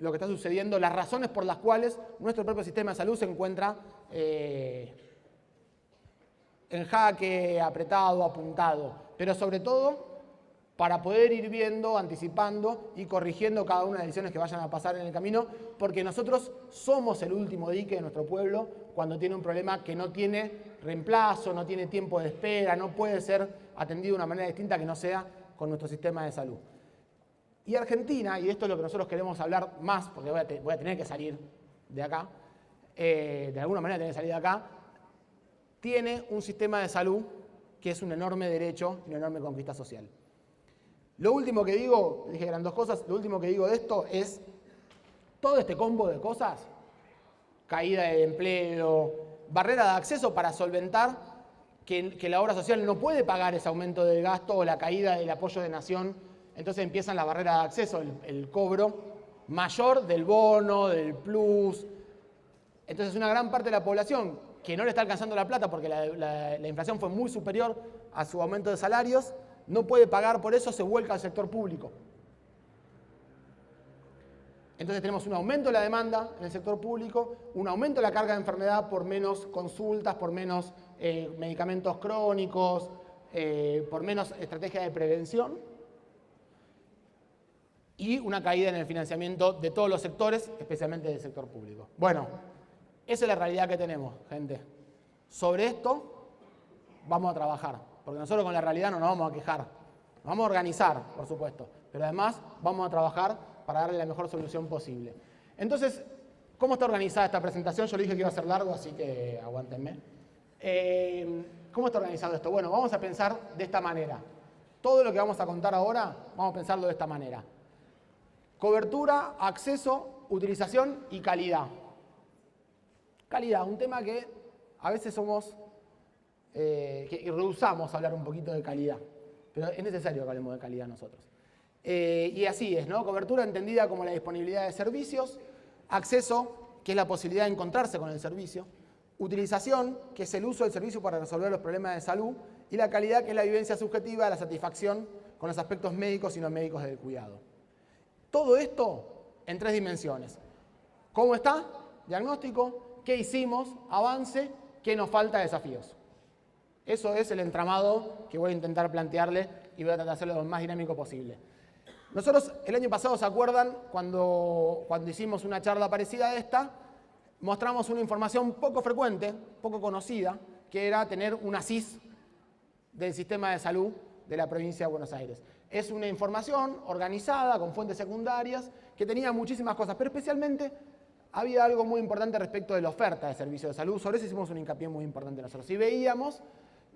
lo que está sucediendo, las razones por las cuales nuestro propio sistema de salud se encuentra en jaque, apretado, apuntado, pero sobre todo para poder ir viendo, anticipando y corrigiendo cada una de las decisiones que vayan a pasar en el camino, porque nosotros somos el último dique de nuestro pueblo cuando tiene un problema que no tiene reemplazo, no tiene tiempo de espera, no puede ser atendido de una manera distinta que no sea con nuestro sistema de salud. Y Argentina, y esto es lo que nosotros queremos hablar más, porque voy a tener que salir de acá, de alguna manera tener que salir de acá, tiene un sistema de salud que es un enorme derecho y una enorme conquista social. Lo último que digo, dije que eran 2 cosas, lo último que digo de esto es todo este combo de cosas, caída de empleo, barrera de acceso para solventar que la obra social no puede pagar ese aumento del gasto o la caída del apoyo de nación, entonces empiezan las barreras de acceso, el cobro mayor del bono, del plus. Entonces una gran parte de la población que no le está alcanzando la plata porque la inflación fue muy superior a su aumento de salarios, no puede pagar, por eso se vuelca al sector público. Entonces tenemos un aumento de la demanda en el sector público, un aumento de la carga de enfermedad por menos consultas, por menos medicamentos crónicos, por menos estrategia de prevención y una caída en el financiamiento de todos los sectores, especialmente del sector público. Bueno, esa es la realidad que tenemos, gente. Sobre esto vamos a trabajar. Porque nosotros con la realidad no nos vamos a quejar. Nos vamos a organizar, por supuesto. Pero además vamos a trabajar para darle la mejor solución posible. Entonces, ¿cómo está organizada esta presentación? Yo le dije que iba a ser largo, así que aguántenme. ¿Cómo está organizado esto? Bueno, vamos a pensar de esta manera. Todo lo que vamos a contar ahora, vamos a pensarlo de esta manera. Cobertura, acceso, utilización y calidad. Calidad, un tema que a veces somos que rehusamos hablar un poquito de calidad, pero es necesario que hablemos de calidad nosotros. Y así es, ¿no? Cobertura entendida como la disponibilidad de servicios, acceso, que es la posibilidad de encontrarse con el servicio, utilización, que es el uso del servicio para resolver los problemas de salud, y la calidad, que es la vivencia subjetiva, la satisfacción con los aspectos médicos y no médicos del cuidado. Todo esto en 3 dimensiones. ¿Cómo está? Diagnóstico. ¿Qué hicimos? Avance. ¿Qué nos falta? Desafíos. Eso es el entramado que voy a intentar plantearle y voy a tratar de hacerlo lo más dinámico posible. Nosotros el año pasado, ¿se acuerdan? Cuando hicimos una charla parecida a esta, mostramos una información poco frecuente, poco conocida, que era tener una CIS del sistema de salud de la provincia de Buenos Aires. Es una información organizada, con fuentes secundarias, que tenía muchísimas cosas, pero especialmente había algo muy importante respecto de la oferta de servicios de salud. Sobre eso hicimos un hincapié muy importante nosotros. Y veíamos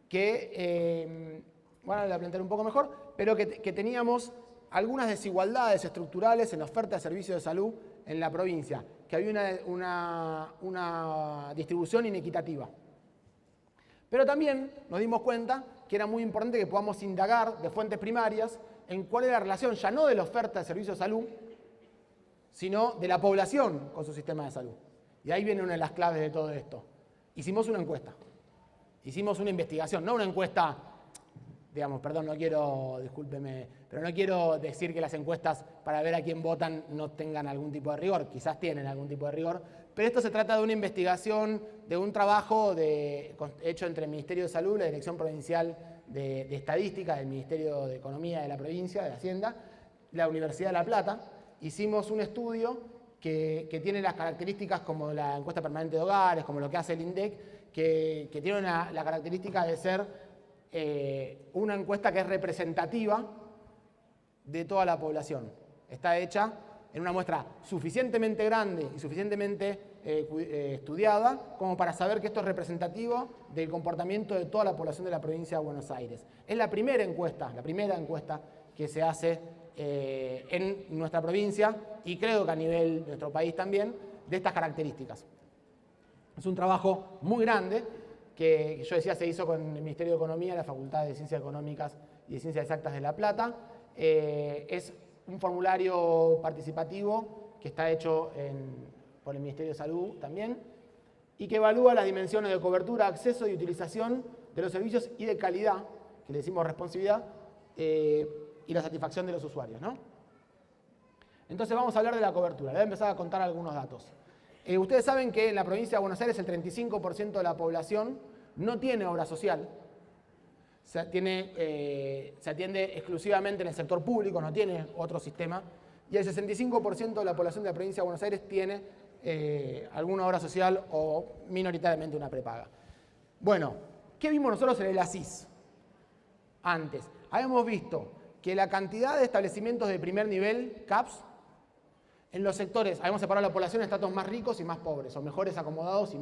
que, bueno, la plantearé un poco mejor, pero que teníamos algunas desigualdades estructurales en la oferta de servicios de salud en la provincia, que había una distribución inequitativa. Pero también nos dimos cuenta que era muy importante que podamos indagar de fuentes primarias en cuál es la relación, ya no de la oferta de servicios de salud, sino de la población con su sistema de salud. Y ahí viene una de las claves de todo esto. Hicimos una encuesta, hicimos una investigación, no una encuesta, digamos, perdón, no quiero, discúlpeme, pero no quiero decir que las encuestas para ver a quién votan no tengan algún tipo de rigor, quizás tienen algún tipo de rigor, pero esto se trata de una investigación, de un trabajo hecho entre el Ministerio de Salud, la Dirección Provincial de Estadística del Ministerio de Economía de la provincia, de Hacienda, la Universidad de La Plata. Hicimos un estudio que tiene las características como la encuesta permanente de hogares, como lo que hace el INDEC, que tiene la característica de ser una encuesta que es representativa de toda la población. Está hecha en una muestra suficientemente grande y suficientemente estudiada como para saber que esto es representativo del comportamiento de toda la población de la provincia de Buenos Aires. Es la primera encuesta que se hace en nuestra provincia y creo que a nivel de nuestro país también, de estas características. Es un trabajo muy grande que yo decía se hizo con el Ministerio de Economía, la Facultad de Ciencias Económicas y de Ciencias Exactas de La Plata. Es un formulario participativo que está hecho por el Ministerio de Salud también y que evalúa las dimensiones de cobertura, acceso y utilización de los servicios y de calidad, que le decimos responsividad, y la satisfacción de los usuarios, ¿no? Entonces vamos a hablar de la cobertura. Le voy a empezar a contar algunos datos. Ustedes saben que en la provincia de Buenos Aires el 35% de la población no tiene obra social. Se atiende exclusivamente en el sector público, no tiene otro sistema. Y el 65% de la población de la provincia de Buenos Aires tiene alguna obra social o minoritariamente una prepaga. Bueno, ¿qué vimos nosotros en el ASIS? Antes, habíamos visto que la cantidad de establecimientos de primer nivel, CAPS, en los sectores, habíamos separado la población en estratos más ricos y más pobres, o mejores acomodados y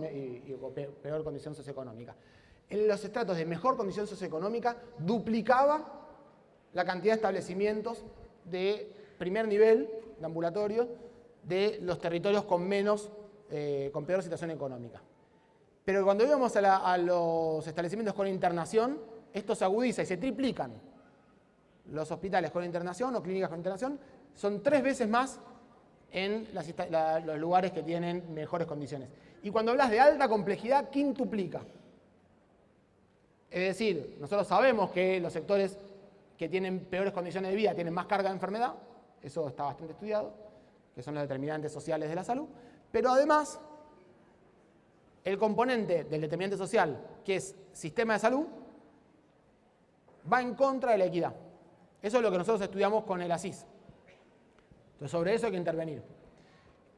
peor condición socioeconómica. En los estratos de mejor condición socioeconómica duplicaba la cantidad de establecimientos de primer nivel de ambulatorio de los territorios con peor situación económica. Pero cuando íbamos a los establecimientos con internación, esto se agudiza y se triplican. Los hospitales con internación o clínicas con internación son 3 veces más en los lugares que tienen mejores condiciones. Y cuando hablas de alta complejidad, quintuplica. Es decir, nosotros sabemos que los sectores que tienen peores condiciones de vida tienen más carga de enfermedad, eso está bastante estudiado, que son los determinantes sociales de la salud, pero además el componente del determinante social, que es sistema de salud, va en contra de la equidad. Eso es lo que nosotros estudiamos con el ASIS. Entonces, sobre eso hay que intervenir.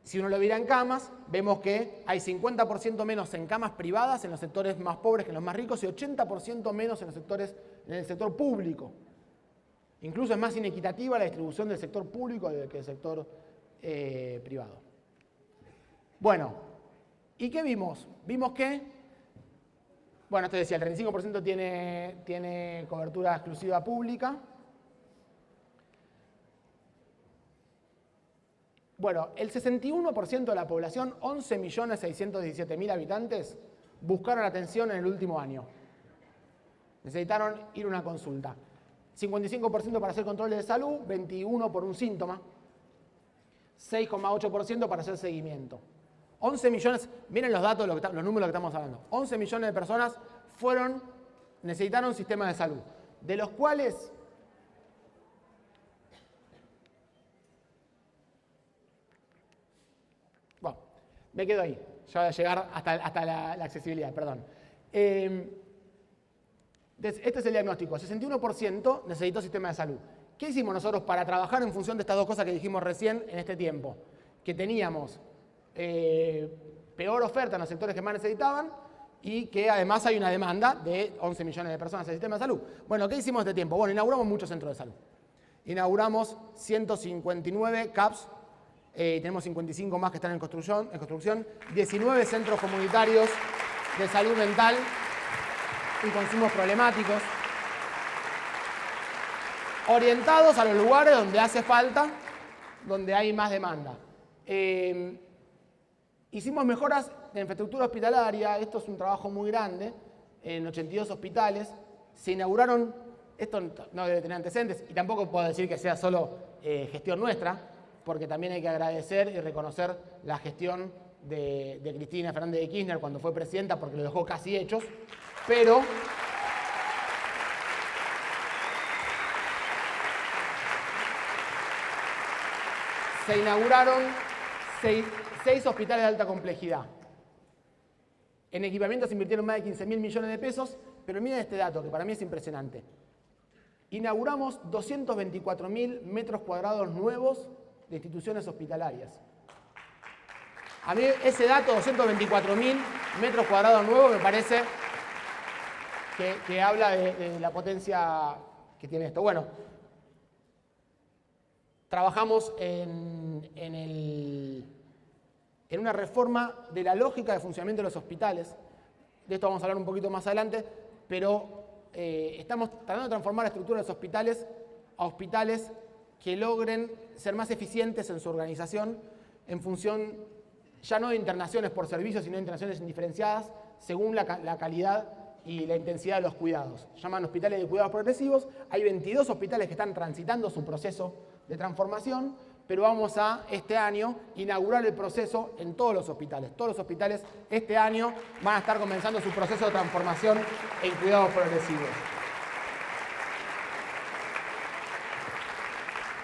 Si uno lo mira en camas, vemos que hay 50% menos en camas privadas en los sectores más pobres que en los más ricos y 80% menos en el sector público. Incluso es más inequitativa la distribución del sector público que del sector privado. Bueno, ¿y qué vimos? Vimos que, bueno, esto decía, el 35% tiene cobertura exclusiva pública. Bueno, el 61% de la población, 11.617.000 habitantes, buscaron atención en el último año. necesitaron ir a una consulta. 55% para hacer controles de salud, 21% por un síntoma, 6,8% para hacer seguimiento. 11 millones, miren los datos, los números que estamos hablando. 11 millones de personas necesitaron sistemas de salud, de los cuales bueno, me quedo ahí, ya voy a llegar hasta la accesibilidad, perdón. Este es el diagnóstico, 61% necesitó sistema de salud. ¿Qué hicimos nosotros para trabajar en función de estas dos cosas que dijimos recién en este tiempo? Que teníamos peor oferta en los sectores que más necesitaban y que además hay una demanda de 11 millones de personas en el sistema de salud. Bueno, ¿qué hicimos en este tiempo? Bueno, inauguramos muchos centros de salud. Inauguramos 159 CAPS, tenemos 55 más que están en construcción, 19 centros comunitarios de salud mental y consumos problemáticos, orientados a los lugares donde hace falta, donde hay más demanda. Hicimos mejoras de infraestructura hospitalaria, esto es un trabajo muy grande, en 82 hospitales. Se inauguraron, esto no debe tener antecedentes, y tampoco puedo decir que sea solo gestión nuestra, porque también hay que agradecer y reconocer la gestión de Cristina Fernández de Kirchner cuando fue presidenta, porque lo dejó casi hechos, pero se inauguraron 6 hospitales de alta complejidad. En equipamiento se invirtieron más de 15.000 millones de pesos, pero miren este dato que para mí es impresionante. Inauguramos 224.000 metros cuadrados nuevos de instituciones hospitalarias. A mí ese dato, 224.000 metros cuadrados nuevos, me parece que habla de la potencia que tiene esto. Bueno, trabajamos en una reforma de la lógica de funcionamiento de los hospitales. De esto vamos a hablar un poquito más adelante, pero estamos tratando de transformar la estructura de los hospitales a hospitales que logren ser más eficientes en su organización en función ya no de internaciones por servicios, sino de internaciones indiferenciadas según la calidad y la intensidad de los cuidados. Llaman hospitales de cuidados progresivos. Hay 22 hospitales que están transitando su proceso de transformación, pero vamos a este año inaugurar el proceso en todos los hospitales. Todos los hospitales este año van a estar comenzando su proceso de transformación en cuidados progresivos.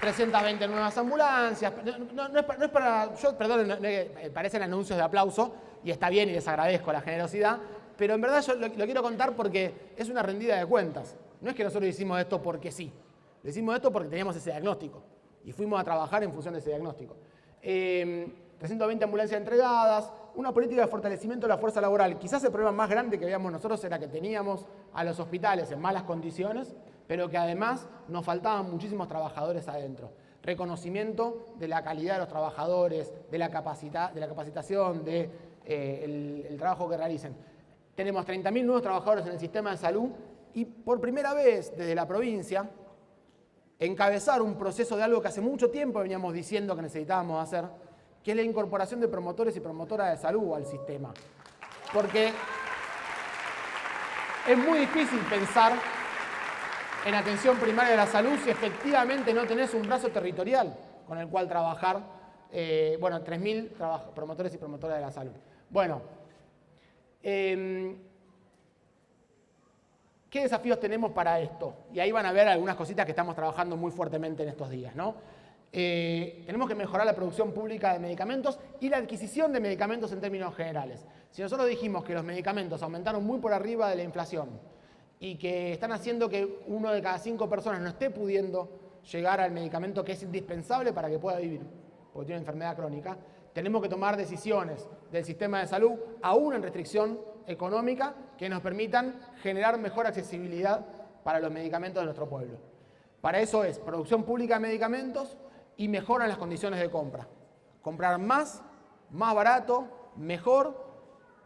320 nuevas ambulancias. No es para... Perdón, parecen anuncios de aplauso y está bien y les agradezco la generosidad, pero en verdad yo lo quiero contar porque es una rendida de cuentas. No es que nosotros hicimos esto porque sí. Lo hicimos esto porque teníamos ese diagnóstico y fuimos a trabajar en función de ese diagnóstico. 320 ambulancias entregadas, una política de fortalecimiento de la fuerza laboral. Quizás el problema más grande que veíamos nosotros era que teníamos a los hospitales en malas condiciones, pero que además nos faltaban muchísimos trabajadores adentro. Reconocimiento de la calidad de los trabajadores, de la capacitación, del trabajo que realicen. Tenemos 30.000 nuevos trabajadores en el sistema de salud y por primera vez desde la provincia encabezar un proceso de algo que hace mucho tiempo veníamos diciendo que necesitábamos hacer, que es la incorporación de promotores y promotoras de salud al sistema. Porque es muy difícil pensar en atención primaria de la salud si efectivamente no tenés un brazo territorial con el cual trabajar, 3.000 promotores y promotoras de la salud. Bueno, ¿qué desafíos tenemos para esto? Y ahí van a ver algunas cositas que estamos trabajando muy fuertemente en estos días, ¿no? Tenemos que mejorar la producción pública de medicamentos y la adquisición de medicamentos en términos generales. Si nosotros dijimos que los medicamentos aumentaron muy por arriba de la inflación y que están haciendo que 1 de cada 5 personas no esté pudiendo llegar al medicamento que es indispensable para que pueda vivir, porque tiene una enfermedad crónica, tenemos que tomar decisiones del sistema de salud, aún en restricción económica, que nos permitan generar mejor accesibilidad para los medicamentos de nuestro pueblo. Para eso es producción pública de medicamentos y mejora en las condiciones de compra. Comprar más barato, mejor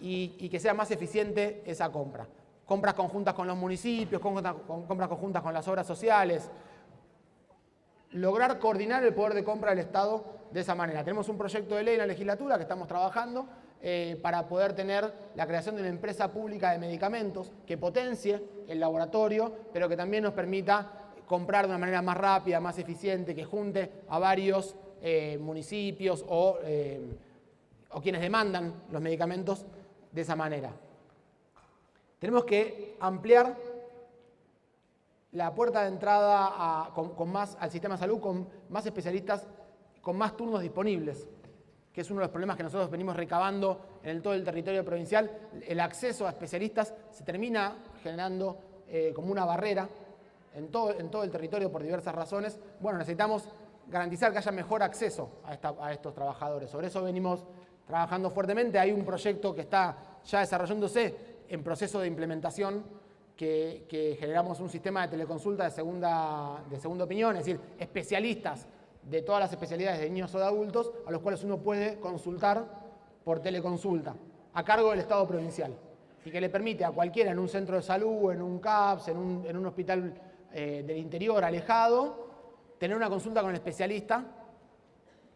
y que sea más eficiente esa compra. Compras conjuntas con los municipios, compras conjuntas con las obras sociales. Lograr coordinar el poder de compra del Estado de esa manera. Tenemos un proyecto de ley en la legislatura que estamos trabajando para poder tener la creación de una empresa pública de medicamentos que potencie el laboratorio, pero que también nos permita comprar de una manera más rápida, más eficiente, que junte a varios municipios o quienes demandan los medicamentos de esa manera. Tenemos que ampliar la puerta de entrada al sistema de salud con más especialistas, con más turnos disponibles, que es uno de los problemas que nosotros venimos recabando en todo el territorio provincial. El acceso a especialistas se termina generando como una barrera en todo el territorio por diversas razones. Bueno, necesitamos garantizar que haya mejor acceso a estos trabajadores. Sobre eso venimos trabajando fuertemente. Hay un proyecto que está ya desarrollándose en proceso de implementación, que generamos un sistema de teleconsulta de segunda opinión, es decir, especialistas de todas las especialidades de niños o de adultos a los cuales uno puede consultar por teleconsulta a cargo del Estado provincial y que le permite a cualquiera en un centro de salud, en un CAPS, en un hospital del interior alejado, tener una consulta con el especialista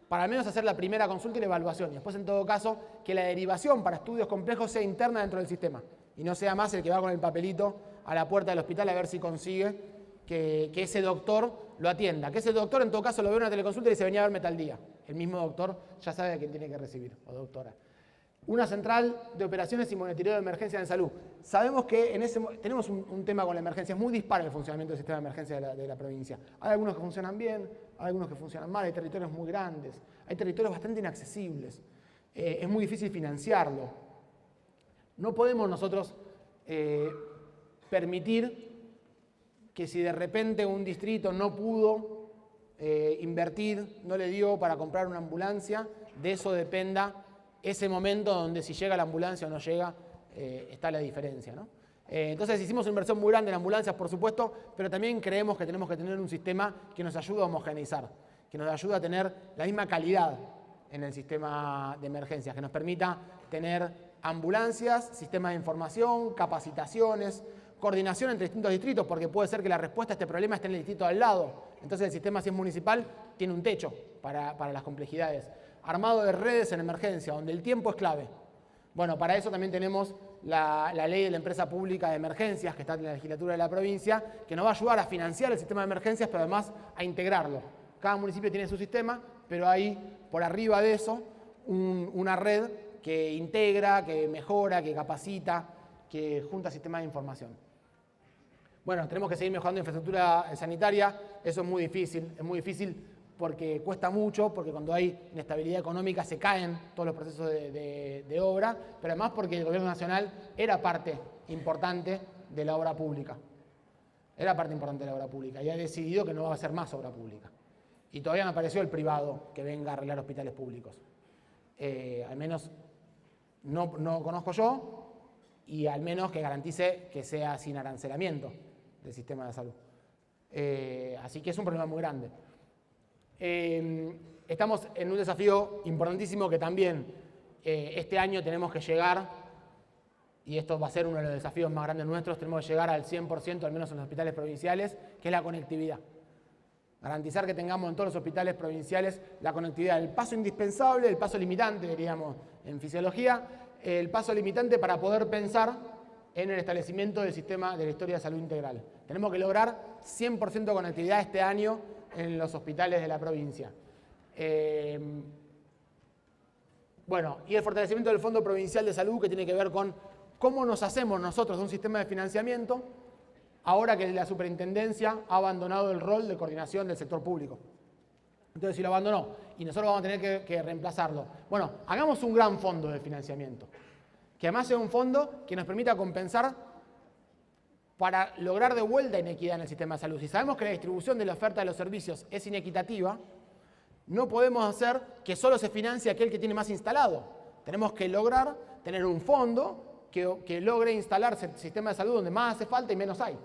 para al menos hacer la primera consulta y la evaluación. Y después, en todo caso, que la derivación para estudios complejos sea interna dentro del sistema y no sea más el que va con el papelito a la puerta del hospital a ver si consigue que ese doctor lo atienda. Que ese doctor, en todo caso, lo ve en una teleconsulta y dice: venía a verme tal día. El mismo doctor ya sabe a quién tiene que recibir, o doctora. Una central de operaciones y monitoreo de emergencia en salud. Sabemos que tenemos un tema con la emergencia. Es muy dispar el funcionamiento del sistema de emergencia de la provincia. Hay algunos que funcionan bien, hay algunos que funcionan mal, hay territorios muy grandes, hay territorios bastante inaccesibles. Es muy difícil financiarlo. No podemos nosotros permitir que si de repente un distrito no pudo invertir, no le dio para comprar una ambulancia, de eso dependa ese momento donde si llega la ambulancia o no llega, está la diferencia, ¿no? Entonces hicimos una inversión muy grande en ambulancias, por supuesto, pero también creemos que tenemos que tener un sistema que nos ayude a homogeneizar, que nos ayude a tener la misma calidad en el sistema de emergencias, que nos permita tener ambulancias, sistema de información, capacitaciones, coordinación entre distintos distritos, porque puede ser que la respuesta a este problema esté en el distrito al lado. Entonces el sistema, si es municipal, tiene un techo para las complejidades. Armado de redes en emergencia, donde el tiempo es clave. Bueno, para eso también tenemos la ley de la empresa pública de emergencias, que está en la legislatura de la provincia, que nos va a ayudar a financiar el sistema de emergencias, pero además a integrarlo. Cada municipio tiene su sistema, pero hay por arriba de eso una red que integra, que mejora, que capacita, que junta sistemas de información. Bueno, tenemos que seguir mejorando infraestructura sanitaria. Eso es muy difícil porque cuesta mucho, porque cuando hay inestabilidad económica se caen todos los procesos de obra, pero además porque el gobierno nacional era parte importante de la obra pública. Era parte importante de la obra pública y ha decidido que no va a hacer más obra pública. Y todavía no apareció el privado que venga a arreglar hospitales públicos. Al menos no conozco yo, y al menos que garantice que sea sin arancelamiento del sistema de salud. Así que es un problema muy grande. Estamos en un desafío importantísimo que también este año tenemos que llegar, y esto va a ser uno de los desafíos más grandes nuestros, tenemos que llegar al 100%, al menos en los hospitales provinciales, que es la conectividad. Garantizar que tengamos en todos los hospitales provinciales la conectividad, el paso indispensable, el paso limitante, diríamos en fisiología, el paso limitante para poder pensar en el establecimiento del sistema de la historia de salud integral. Tenemos que lograr 100% conectividad este año en los hospitales de la provincia. Bueno, y el fortalecimiento del Fondo Provincial de Salud, que tiene que ver con cómo nos hacemos nosotros de un sistema de financiamiento ahora que la superintendencia ha abandonado el rol de coordinación del sector público. Entonces, si lo abandonó y nosotros vamos a tener que reemplazarlo, bueno, hagamos un gran fondo de financiamiento, que además sea un fondo que nos permita compensar para lograr de vuelta inequidad en el sistema de salud. Si sabemos que la distribución de la oferta de los servicios es inequitativa, no podemos hacer que solo se financie aquel que tiene más instalado. Tenemos que lograr tener un fondo que logre instalarse el sistema de salud donde más hace falta y menos hay.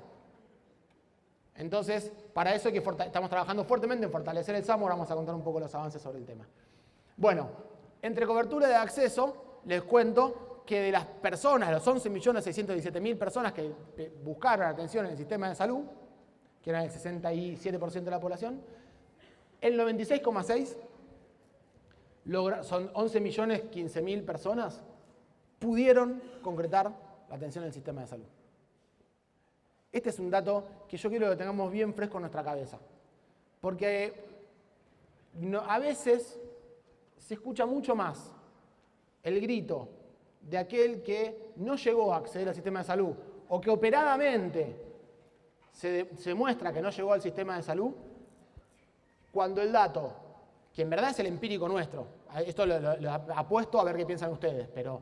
Entonces, para eso estamos trabajando fuertemente en fortalecer el SAMU. Ahora vamos a contar un poco los avances sobre el tema. Bueno, entre cobertura de acceso, les cuento que de las personas, los 11.617.000 personas que buscaron atención en el sistema de salud, que eran el 67% de la población, el 96,6% son 11.015.000 personas pudieron concretar la atención en el sistema de salud. Este es un dato que yo quiero que tengamos bien fresco en nuestra cabeza, porque a veces se escucha mucho más el grito de aquel que no llegó a acceder al sistema de salud o que operadamente se muestra que no llegó al sistema de salud, cuando el dato, que en verdad es el empírico nuestro, esto lo apuesto a ver qué piensan ustedes, pero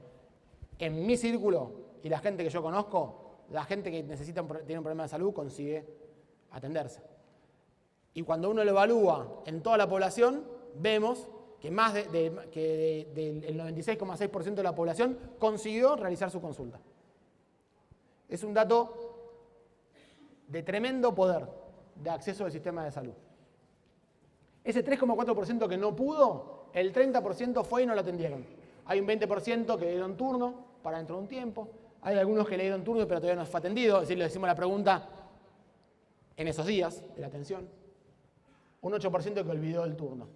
en mi círculo y la gente que yo conozco, la gente que tiene un problema de salud consigue atenderse. Y cuando uno lo evalúa en toda la población, vemos que más del 96,6% de la población consiguió realizar su consulta. Es un dato de tremendo poder de acceso al sistema de salud. Ese 3,4% que no pudo, el 30% fue y no lo atendieron. Hay un 20% que le dieron turno para dentro de un tiempo. Hay algunos que le dieron turno pero todavía no fue atendido, es decir, le decimos la pregunta en esos días de la atención. Un 8% que olvidó el turno.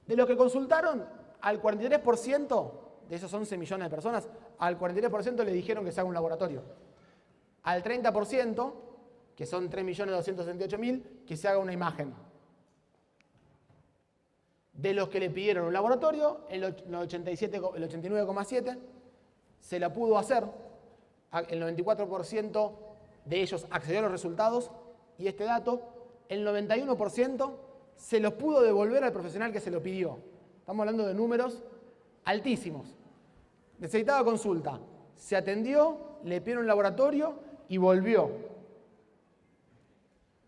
De los que consultaron, al 43% de esos 11 millones de personas, al 43% le dijeron que se haga un laboratorio. Al 30%, que son 3.268.000, que se haga una imagen. De los que le pidieron un laboratorio, el 89,7% se la pudo hacer. El 94% de ellos accedió a los resultados. Y este dato, el 91% se los pudo devolver al profesional que se lo pidió. Estamos hablando de números altísimos. Necesitaba consulta, se atendió, le pidieron un laboratorio y volvió.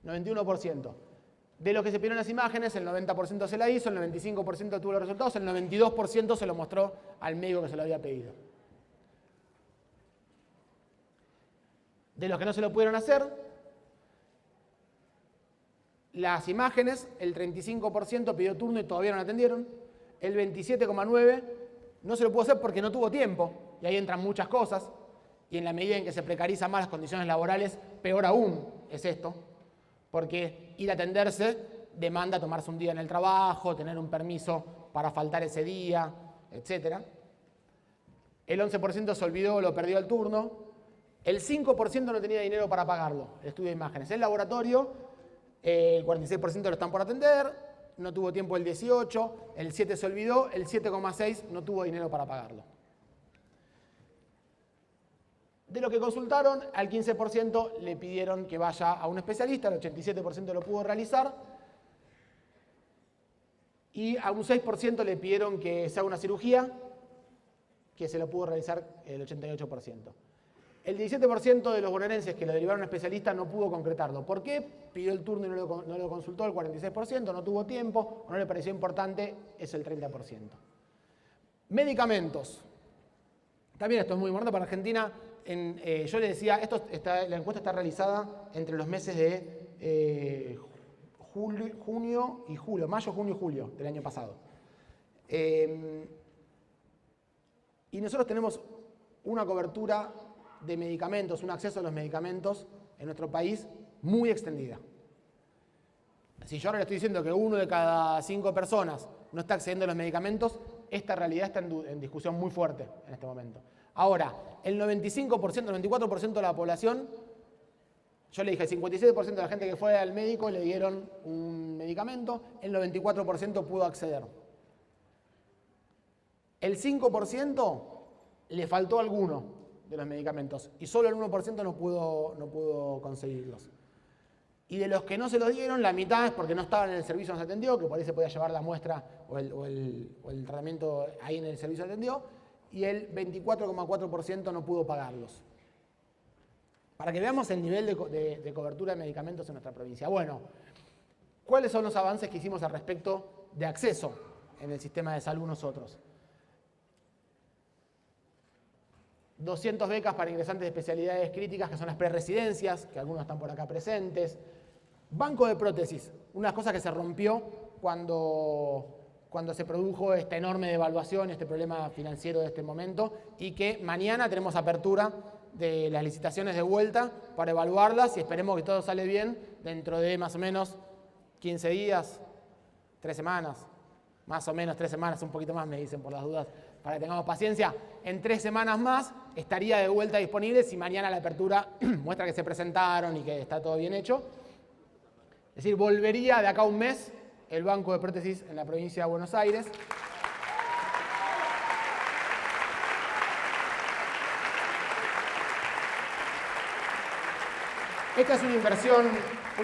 91%. De los que se pidieron las imágenes, el 90% se la hizo, el 95% tuvo los resultados, el 92% se lo mostró al médico que se lo había pedido. De los que no se lo pudieron hacer, las imágenes, el 35% pidió turno y todavía no lo atendieron, el 27,9% no se lo pudo hacer porque no tuvo tiempo, y ahí entran muchas cosas, y en la medida en que se precarizan más las condiciones laborales, peor aún es esto, porque ir a atenderse demanda tomarse un día en el trabajo, tener un permiso para faltar ese día, etc. El 11% se olvidó o lo perdió el turno. El 5% no tenía dinero para pagarlo, el estudio de imágenes. El laboratorio, el 46% lo están por atender, no tuvo tiempo el 18%, el 7% se olvidó, el 7,6% no tuvo dinero para pagarlo. De los que consultaron, al 15% le pidieron que vaya a un especialista, el 87% lo pudo realizar, y a un 6% le pidieron que se haga una cirugía, que se lo pudo realizar el 88%. El 17% de los bonaerenses que lo derivaron a un especialista no pudo concretarlo. ¿Por qué? Pidió el turno y no lo consultó el 46%, no tuvo tiempo, o no le pareció importante, es el 30%. Medicamentos. También esto es muy importante para Argentina. Yo le decía, la encuesta está realizada entre los meses de junio y julio, mayo, junio y julio del año pasado. Y nosotros tenemos una cobertura de medicamentos, un acceso a los medicamentos en nuestro país muy extendida. Si yo ahora le estoy diciendo que 1 de cada 5 personas no está accediendo a los medicamentos, esta realidad está en discusión muy fuerte en este momento. Ahora, el 95%, el 94% de la población, yo le dije, el 57% de la gente que fue al médico le dieron un medicamento, el 94% pudo acceder. El 5% le faltó alguno de los medicamentos y solo el 1% no pudo conseguirlos. Y de los que no se los dieron, la mitad es porque no estaban en el servicio, no se atendió, que por ahí se podía llevar la muestra o el tratamiento ahí en el servicio se atendió, y el 24,4% no pudo pagarlos. Para que veamos el nivel de cobertura de medicamentos en nuestra provincia. Bueno, ¿cuáles son los avances que hicimos al respecto de acceso en el sistema de salud nosotros? 200 becas para ingresantes de especialidades críticas, que son las preresidencias, que algunos están por acá presentes. Banco de prótesis, una cosa que se rompió cuando se produjo esta enorme devaluación, este problema financiero de este momento, y que mañana tenemos apertura de las licitaciones de vuelta para evaluarlas y esperemos que todo sale bien dentro de más o menos 15 días, 3 semanas, más o menos 3 semanas, un poquito más me dicen por las dudas, para que tengamos paciencia. en 3 semanas más estaría de vuelta disponible si mañana la apertura muestra que se presentaron y que está todo bien hecho. Es decir, volvería de acá a un mes el banco de prótesis en la provincia de Buenos Aires. Esta es una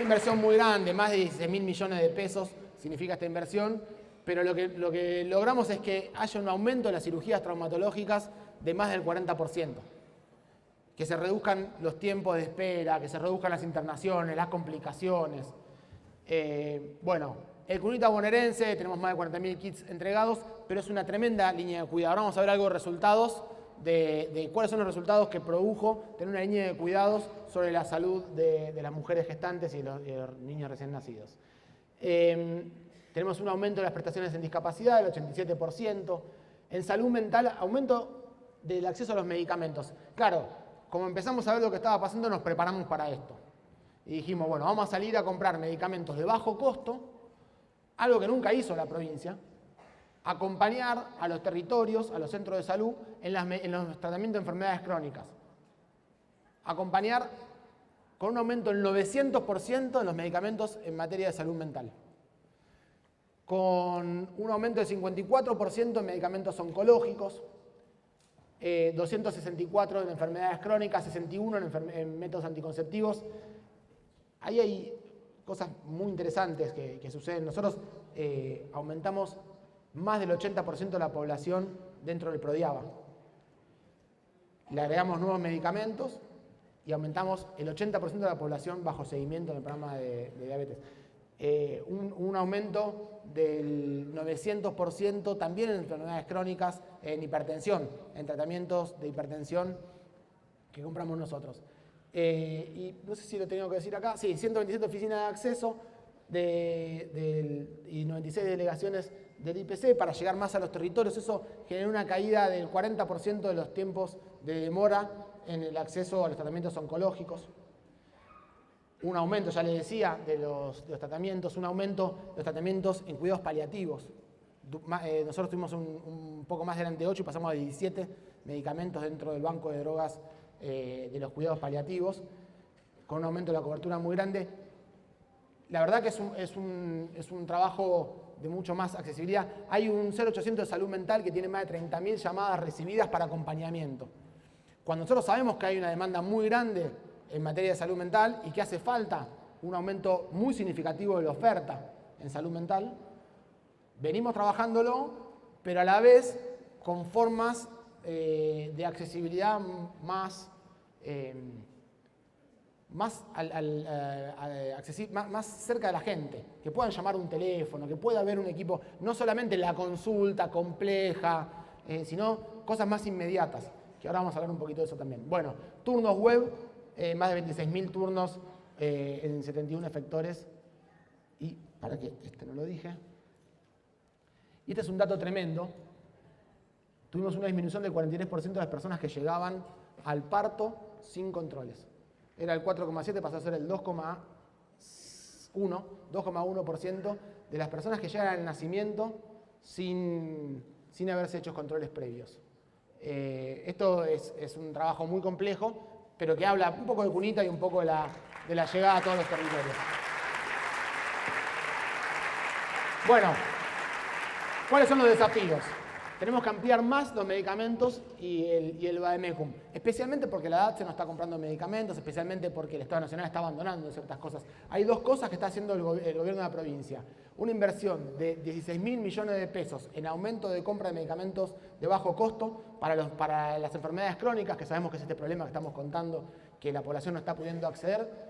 inversión muy grande, más de 16.000 millones de pesos significa esta inversión, pero lo que logramos es que haya un aumento en las cirugías traumatológicas de más del 40%, que se reduzcan los tiempos de espera, que se reduzcan las internaciones, las complicaciones. Bueno, el Cunita bonaerense, tenemos más de 40.000 kits entregados, pero es una tremenda línea de cuidado. Ahora vamos a ver algo de resultados, de cuáles son los resultados que produjo tener una línea de cuidados sobre la salud de las mujeres gestantes y los niños recién nacidos. Tenemos un aumento de las prestaciones en discapacidad del 87%. En salud mental, aumento del acceso a los medicamentos. Claro, como empezamos a ver lo que estaba pasando, nos preparamos para esto. Y dijimos, bueno, vamos a salir a comprar medicamentos de bajo costo, algo que nunca hizo la provincia, acompañar a los territorios, a los centros de salud, en los tratamientos de enfermedades crónicas. Acompañar con un aumento del 900% en los medicamentos en materia de salud mental. Con un aumento del 54% en medicamentos oncológicos, 264 en enfermedades crónicas, 61 en métodos anticonceptivos. Ahí hay cosas muy interesantes que suceden. Nosotros aumentamos más del 80% de la población dentro del PRODIABA. Le agregamos nuevos medicamentos y aumentamos el 80% de la población bajo seguimiento en el programa de diabetes. Un aumento del 900% también en enfermedades crónicas, en hipertensión, en tratamientos de hipertensión que compramos nosotros. Y no sé si lo tengo que decir acá, sí, 127 oficinas de acceso y 96 delegaciones del IPC para llegar más a los territorios. Eso genera una caída del 40% de los tiempos de demora en el acceso a los tratamientos oncológicos. Un aumento, ya les decía, de los tratamientos, un aumento de los tratamientos en cuidados paliativos. Nosotros tuvimos un poco más delante de 8 y pasamos a 17 medicamentos dentro del banco de drogas de los cuidados paliativos, con un aumento de la cobertura muy grande. La verdad que es un trabajo de mucho más accesibilidad. Hay un 0800 de salud mental que tiene más de 30.000 llamadas recibidas para acompañamiento. Cuando nosotros sabemos que hay una demanda muy grande en materia de salud mental y que hace falta un aumento muy significativo de la oferta en salud mental, venimos trabajándolo, pero a la vez con formas de accesibilidad más cerca de la gente, que puedan llamar un teléfono, que pueda haber un equipo, no solamente la consulta compleja, sino cosas más inmediatas, que ahora vamos a hablar un poquito de eso también. Bueno, turnos web, más de 26.000 turnos en 71 efectores, y para que no lo dije, y este es un dato tremendo. Tuvimos una disminución del 43% de las personas que llegaban al parto sin controles. Era el 4,7, pasó a ser el 2,1% de las personas que llegan al nacimiento sin haberse hecho controles previos. Esto es un trabajo muy complejo, pero que habla un poco de Cunita y un poco de la llegada a todos los territorios. Bueno, ¿cuáles son los desafíos? Tenemos que ampliar más los medicamentos y el vademecum, especialmente porque la edad se nos está comprando medicamentos, especialmente porque el Estado Nacional está abandonando ciertas cosas. Hay dos cosas que está haciendo el gobierno de la provincia. Una inversión de 16.000 millones de pesos en aumento de compra de medicamentos de bajo costo para las enfermedades crónicas, que sabemos que es este problema que estamos contando, que la población no está pudiendo acceder,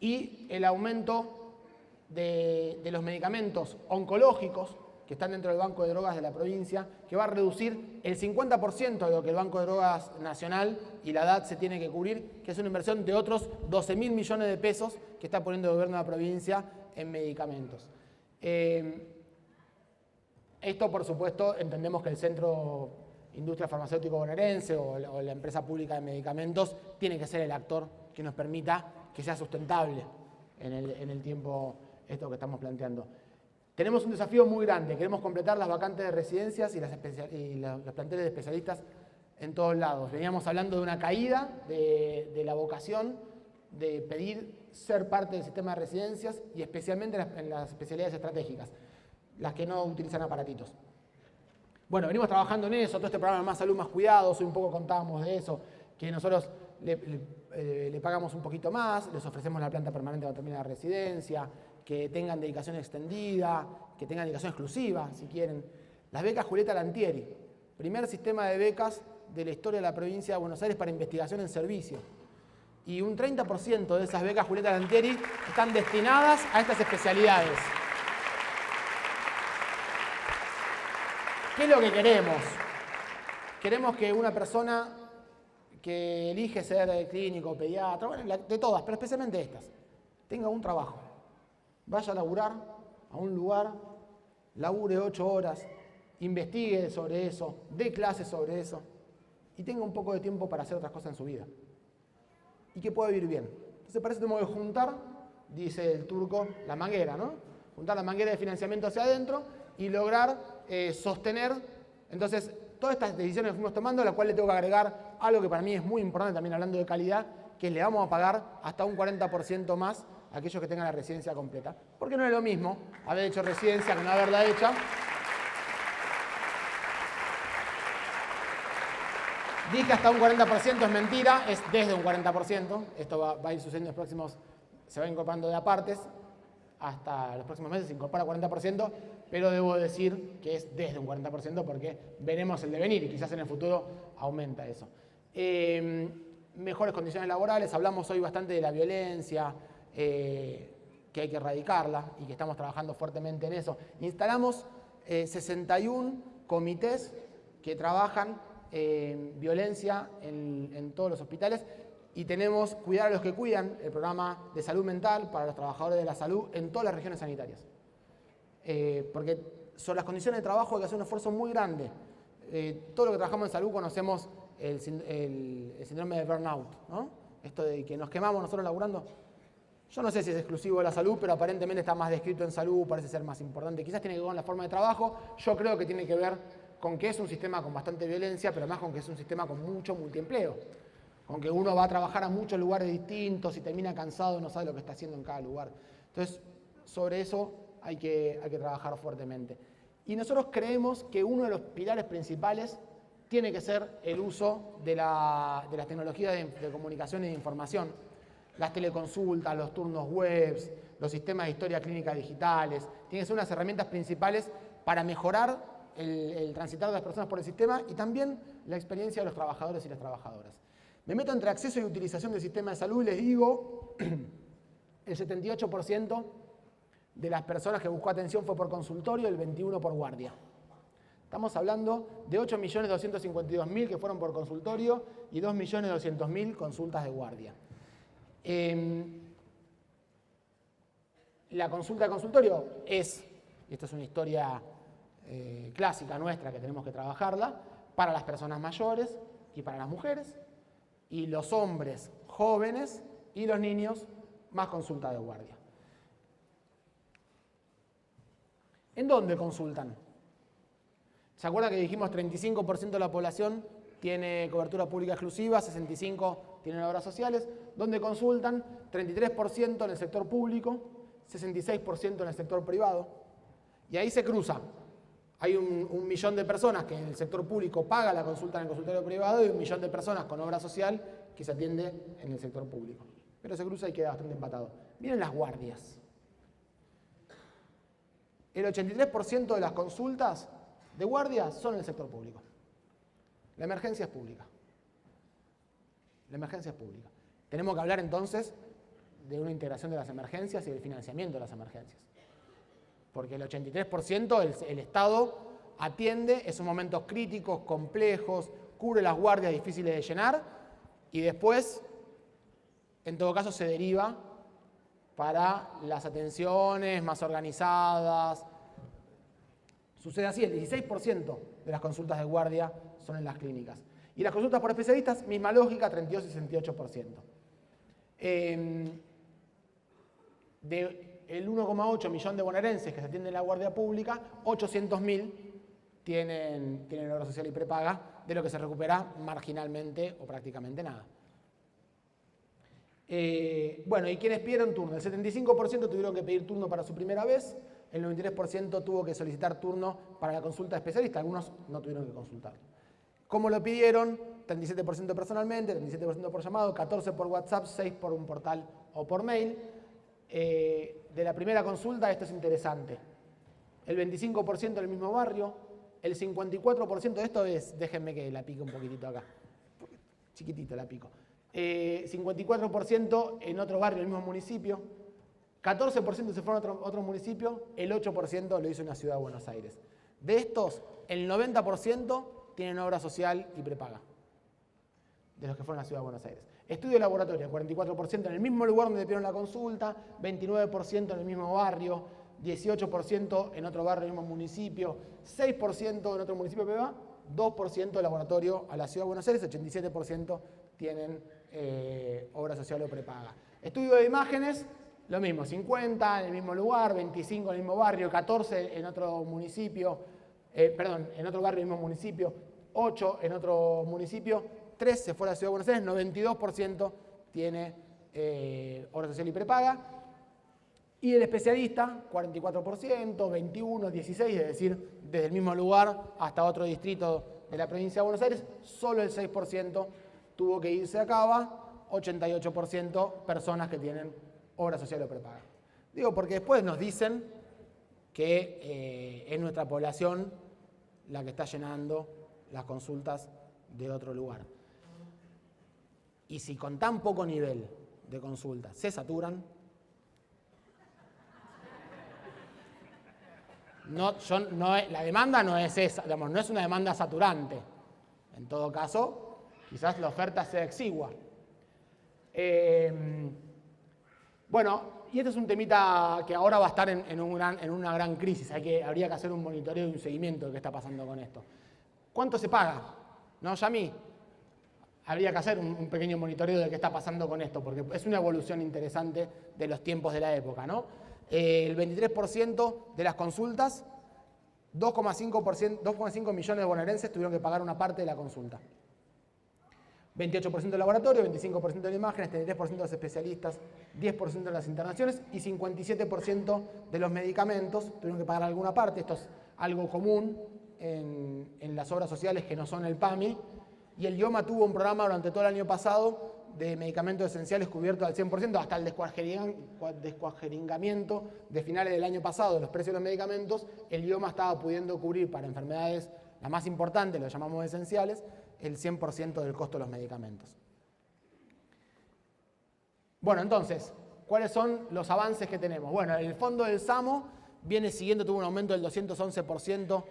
y el aumento de los medicamentos oncológicos, que están dentro del Banco de Drogas de la provincia, que va a reducir el 50% de lo que el Banco de Drogas Nacional y la DAT se tiene que cubrir, que es una inversión de otros 12.000 millones de pesos que está poniendo el gobierno de la provincia en medicamentos. Esto, por supuesto, entendemos que el Centro Industria Farmacéutico Bonaerense o la empresa pública de medicamentos tiene que ser el actor que nos permita que sea sustentable en el tiempo esto que estamos planteando. Tenemos un desafío muy grande, queremos completar las vacantes de residencias y los planteles de especialistas en todos lados. Veníamos hablando de una caída de la vocación de pedir ser parte del sistema de residencias y especialmente en las especialidades estratégicas, las que no utilizan aparatitos. Bueno, venimos trabajando en eso, todo este programa Más Salud, Más Cuidados, hoy un poco contábamos de eso, que nosotros le pagamos un poquito más, les ofrecemos la planta permanente cuando termina la residencia, que tengan dedicación extendida, que tengan dedicación exclusiva, si quieren. Las becas Julieta Lantieri, primer sistema de becas de la historia de la provincia de Buenos Aires para investigación en servicio. Y un 30% de esas becas Julieta Lantieri están destinadas a estas especialidades. ¿Qué es lo que queremos? Queremos que una persona que elige ser clínico, pediatra, bueno, de todas, pero especialmente estas, tenga un trabajo. Vaya a laburar a un lugar, labure 8 horas, investigue sobre eso, dé clases sobre eso y tenga un poco de tiempo para hacer otras cosas en su vida. Y que pueda vivir bien. Entonces para eso tenemos que juntar, dice el turco, la manguera, ¿no? Juntar la manguera de financiamiento hacia adentro y lograr sostener. Entonces, todas estas decisiones que fuimos tomando, a las cuales le tengo que agregar algo que para mí es muy importante, también hablando de calidad, que le vamos a pagar hasta un 40% más a aquellos que tengan la residencia completa. Porque no es lo mismo haber hecho residencia que no haberla hecha. Dije hasta un 40% es mentira, es desde un 40%. Esto va a ir sucediendo en los próximos, se va incorporando de apartes. Hasta los próximos meses se incorpora 40%, pero debo decir que es desde un 40% porque veremos el devenir y quizás en el futuro aumenta eso. Mejores condiciones laborales, hablamos hoy bastante de la violencia, que hay que erradicarla y que estamos trabajando fuertemente en eso. Instalamos 61 comités que trabajan violencia en todos los hospitales. Y tenemos Cuidar a los que cuidan, el programa de salud mental para los trabajadores de la salud en todas las regiones sanitarias. Porque sobre las condiciones de trabajo hay que hacer un esfuerzo muy grande. Todo lo que trabajamos en salud conocemos el síndrome de burnout, ¿no? Esto de que nos quemamos nosotros laburando. Yo no sé si es exclusivo de la salud, pero aparentemente está más descrito en salud, parece ser más importante. Quizás tiene que ver con la forma de trabajo, yo creo que tiene que ver con que es un sistema con bastante violencia, pero más con que es un sistema con mucho multiempleo. Con que uno va a trabajar a muchos lugares distintos y termina cansado, no sabe lo que está haciendo en cada lugar. Entonces, sobre eso hay que trabajar fuertemente. Y nosotros creemos que uno de los pilares principales tiene que ser el uso de las tecnologías de comunicación y de información. Las teleconsultas, los turnos webs, los sistemas de historia clínica digitales. Tienen que ser unas herramientas principales para mejorar el transitar de las personas por el sistema y también la experiencia de los trabajadores y las trabajadoras. Me meto entre acceso y utilización del sistema de salud y les digo, el 78% de las personas que buscó atención fue por consultorio, el 21% por guardia. Estamos hablando de 8.252.000 que fueron por consultorio y 2.200.000 consultas de guardia. La consulta de consultorio es, y esta es una historia clásica nuestra que tenemos que trabajarla, para las personas mayores y para las mujeres, y los hombres jóvenes y los niños más consulta de guardia. ¿En dónde consultan? ¿Se acuerdan que dijimos 35% de la población tiene cobertura pública exclusiva, 65% tienen obras sociales? ¿Dónde consultan? 33% en el sector público, 66% en el sector privado. Y ahí se cruza. Hay un millón de personas que en el sector público paga la consulta en el consultorio privado y 1 millón de personas con obra social que se atiende en el sector público. Pero se cruza y queda bastante empatado. Miren las guardias. El 83% de las consultas de guardia son en el sector público. La emergencia es pública. La emergencia es pública. Tenemos que hablar entonces de una integración de las emergencias y del financiamiento de las emergencias. Porque el 83% el Estado atiende esos momentos críticos, complejos, cubre las guardias difíciles de llenar y después, en todo caso, se deriva para las atenciones más organizadas. Sucede así, el 16% de las consultas de guardia son en las clínicas. Y las consultas por especialistas, misma lógica, 32 y 68%. El 1,8 millón de bonaerenses que se atienden en la guardia pública, 800.000 tienen obra social y prepaga de lo que se recupera marginalmente o prácticamente nada. Bueno, ¿y quiénes pidieron turno? El 75% tuvieron que pedir turno para su primera vez, el 93% tuvo que solicitar turno para la consulta de especialista, algunos no tuvieron que consultar. ¿Cómo lo pidieron? 37% personalmente, 37% por llamado, 14% por WhatsApp, 6% por un portal o por mail. De la primera consulta, esto es interesante. El 25% en el mismo barrio, el 54% de esto es, déjenme que la pique un poquitito acá, chiquitito la pico. 54% en otro barrio, en el mismo municipio, 14% se fueron a otro municipio, el 8% lo hizo en la ciudad de Buenos Aires. De estos, el 90% tienen obra social y prepaga, de los que fueron a la ciudad de Buenos Aires. Estudio de laboratorio, 44% en el mismo lugar donde pidieron la consulta, 29% en el mismo barrio, 18% en otro barrio, en el mismo municipio, 6% en otro municipio PBA, 2% de laboratorio a la ciudad de Buenos Aires, 87% tienen obra social o prepaga. Estudio de imágenes, lo mismo, 50 en el mismo lugar, 25 en el mismo barrio, 14 en otro municipio, en otro barrio, en el mismo municipio, 8 en otro municipio, 3 se fue a la ciudad de Buenos Aires, 92% tiene obra social y prepaga. Y el especialista, 44%, 21%, 16%, es decir, desde el mismo lugar hasta otro distrito de la provincia de Buenos Aires, solo el 6% tuvo que irse a Cava, 88% personas que tienen obra social o prepaga. Digo, porque después nos dicen que es nuestra población la que está llenando las consultas de otro lugar. Y si con tan poco nivel de consultas se saturan, la demanda no es esa, digamos, no es una demanda saturante. En todo caso, quizás la oferta sea exigua. Bueno, y este es un temita que ahora va a estar en una gran crisis. Habría que hacer un monitoreo y un seguimiento de qué está pasando con esto. ¿Cuánto se paga? ¿No, Yami? Habría que hacer un pequeño monitoreo de qué está pasando con esto, porque es una evolución interesante de los tiempos de la época, ¿no? El 23% de las consultas, 2,5 millones de bonaerenses tuvieron que pagar una parte de la consulta. 28% de laboratorio, 25% de imágenes, 33% de los especialistas, 10% de las internaciones y 57% de los medicamentos tuvieron que pagar alguna parte. Esto es algo común en las obras sociales que no son el PAMI. Y el IOMA tuvo un programa durante todo el año pasado de medicamentos esenciales cubiertos al 100%, hasta el descuajeringamiento de finales del año pasado de los precios de los medicamentos. El IOMA estaba pudiendo cubrir para enfermedades, la más importante, lo llamamos esenciales, el 100% del costo de los medicamentos. Bueno, entonces, ¿cuáles son los avances que tenemos? Bueno, el fondo del SAMO viene siguiendo, tuvo un aumento del 211%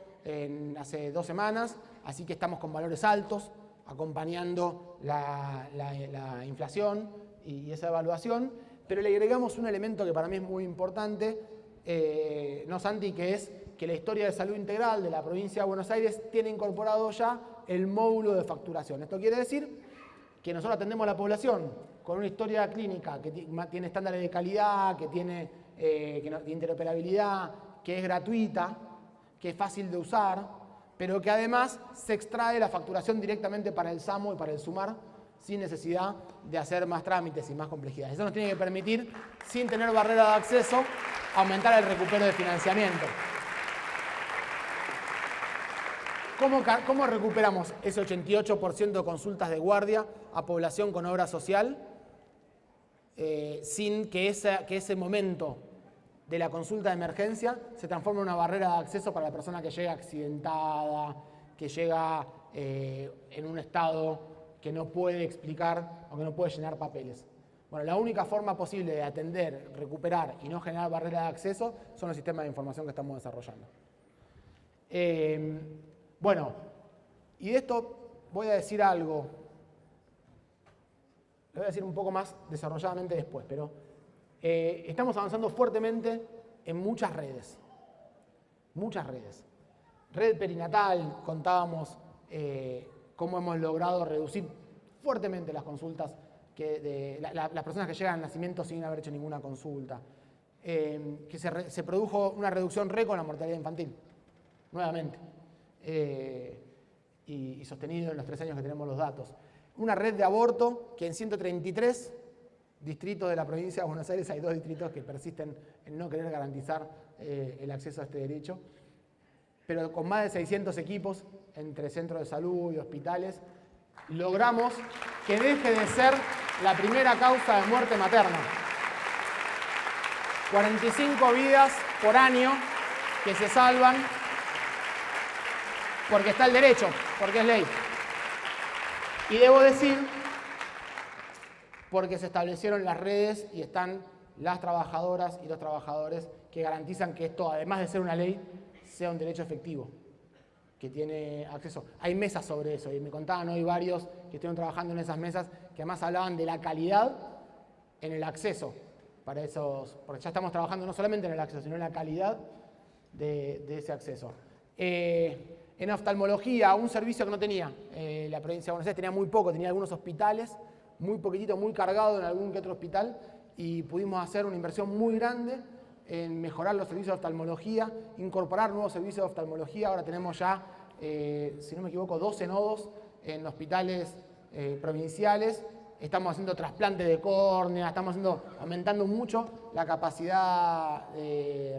hace 2 semanas, así que estamos con valores altos, acompañando la inflación y esa evaluación, pero le agregamos un elemento que para mí es muy importante, ¿no, Santi? Que es que la historia de salud integral de la provincia de Buenos Aires tiene incorporado ya el módulo de facturación. Esto quiere decir que nosotros atendemos a la población con una historia clínica que tiene estándares de calidad, que tiene interoperabilidad, que es gratuita, que es fácil de usar, pero que además se extrae la facturación directamente para el SAMO y para el SUMAR sin necesidad de hacer más trámites y más complejidades. Eso nos tiene que permitir, sin tener barrera de acceso, aumentar el recupero de financiamiento. ¿Cómo recuperamos ese 88% de consultas de guardia a población con obra social sin que ese momento de la consulta de emergencia se transforme en una barrera de acceso para la persona que llega accidentada, que llega en un estado que no puede explicar o que no puede llenar papeles? Bueno, la única forma posible de atender, recuperar y no generar barrera de acceso son los sistemas de información que estamos desarrollando. Bueno, y de esto voy a decir algo, lo voy a decir un poco más desarrolladamente después, pero estamos avanzando fuertemente en muchas redes. Muchas redes. Red perinatal, contábamos cómo hemos logrado reducir fuertemente las consultas, las personas que llegan al nacimiento sin haber hecho ninguna consulta. Que se produjo una reducción récord en la mortalidad infantil, nuevamente. y sostenido en los 3 años que tenemos los datos. Una red de aborto que en 133 distritos de la provincia de Buenos Aires hay 2 distritos que persisten en no querer garantizar el acceso a este derecho, pero con más de 600 equipos entre centros de salud y hospitales, logramos que deje de ser la primera causa de muerte materna. 45 vidas por año que se salvan porque está el derecho, porque es ley. Y debo decir, porque se establecieron las redes y están las trabajadoras y los trabajadores que garantizan que esto, además de ser una ley, sea un derecho efectivo, que tiene acceso. Hay mesas sobre eso y me contaban hoy varios que estuvieron trabajando en esas mesas que además hablaban de la calidad en el acceso para esos, porque ya estamos trabajando no solamente en el acceso, sino en la calidad de ese acceso. En oftalmología, un servicio que no tenía la provincia de Buenos Aires, tenía muy poco, tenía algunos hospitales, muy poquitito, muy cargado en algún que otro hospital, y pudimos hacer una inversión muy grande en mejorar los servicios de oftalmología, incorporar nuevos servicios de oftalmología. Ahora tenemos ya, si no me equivoco, 12 nodos en hospitales provinciales. Estamos haciendo trasplante de córnea, estamos aumentando mucho la capacidad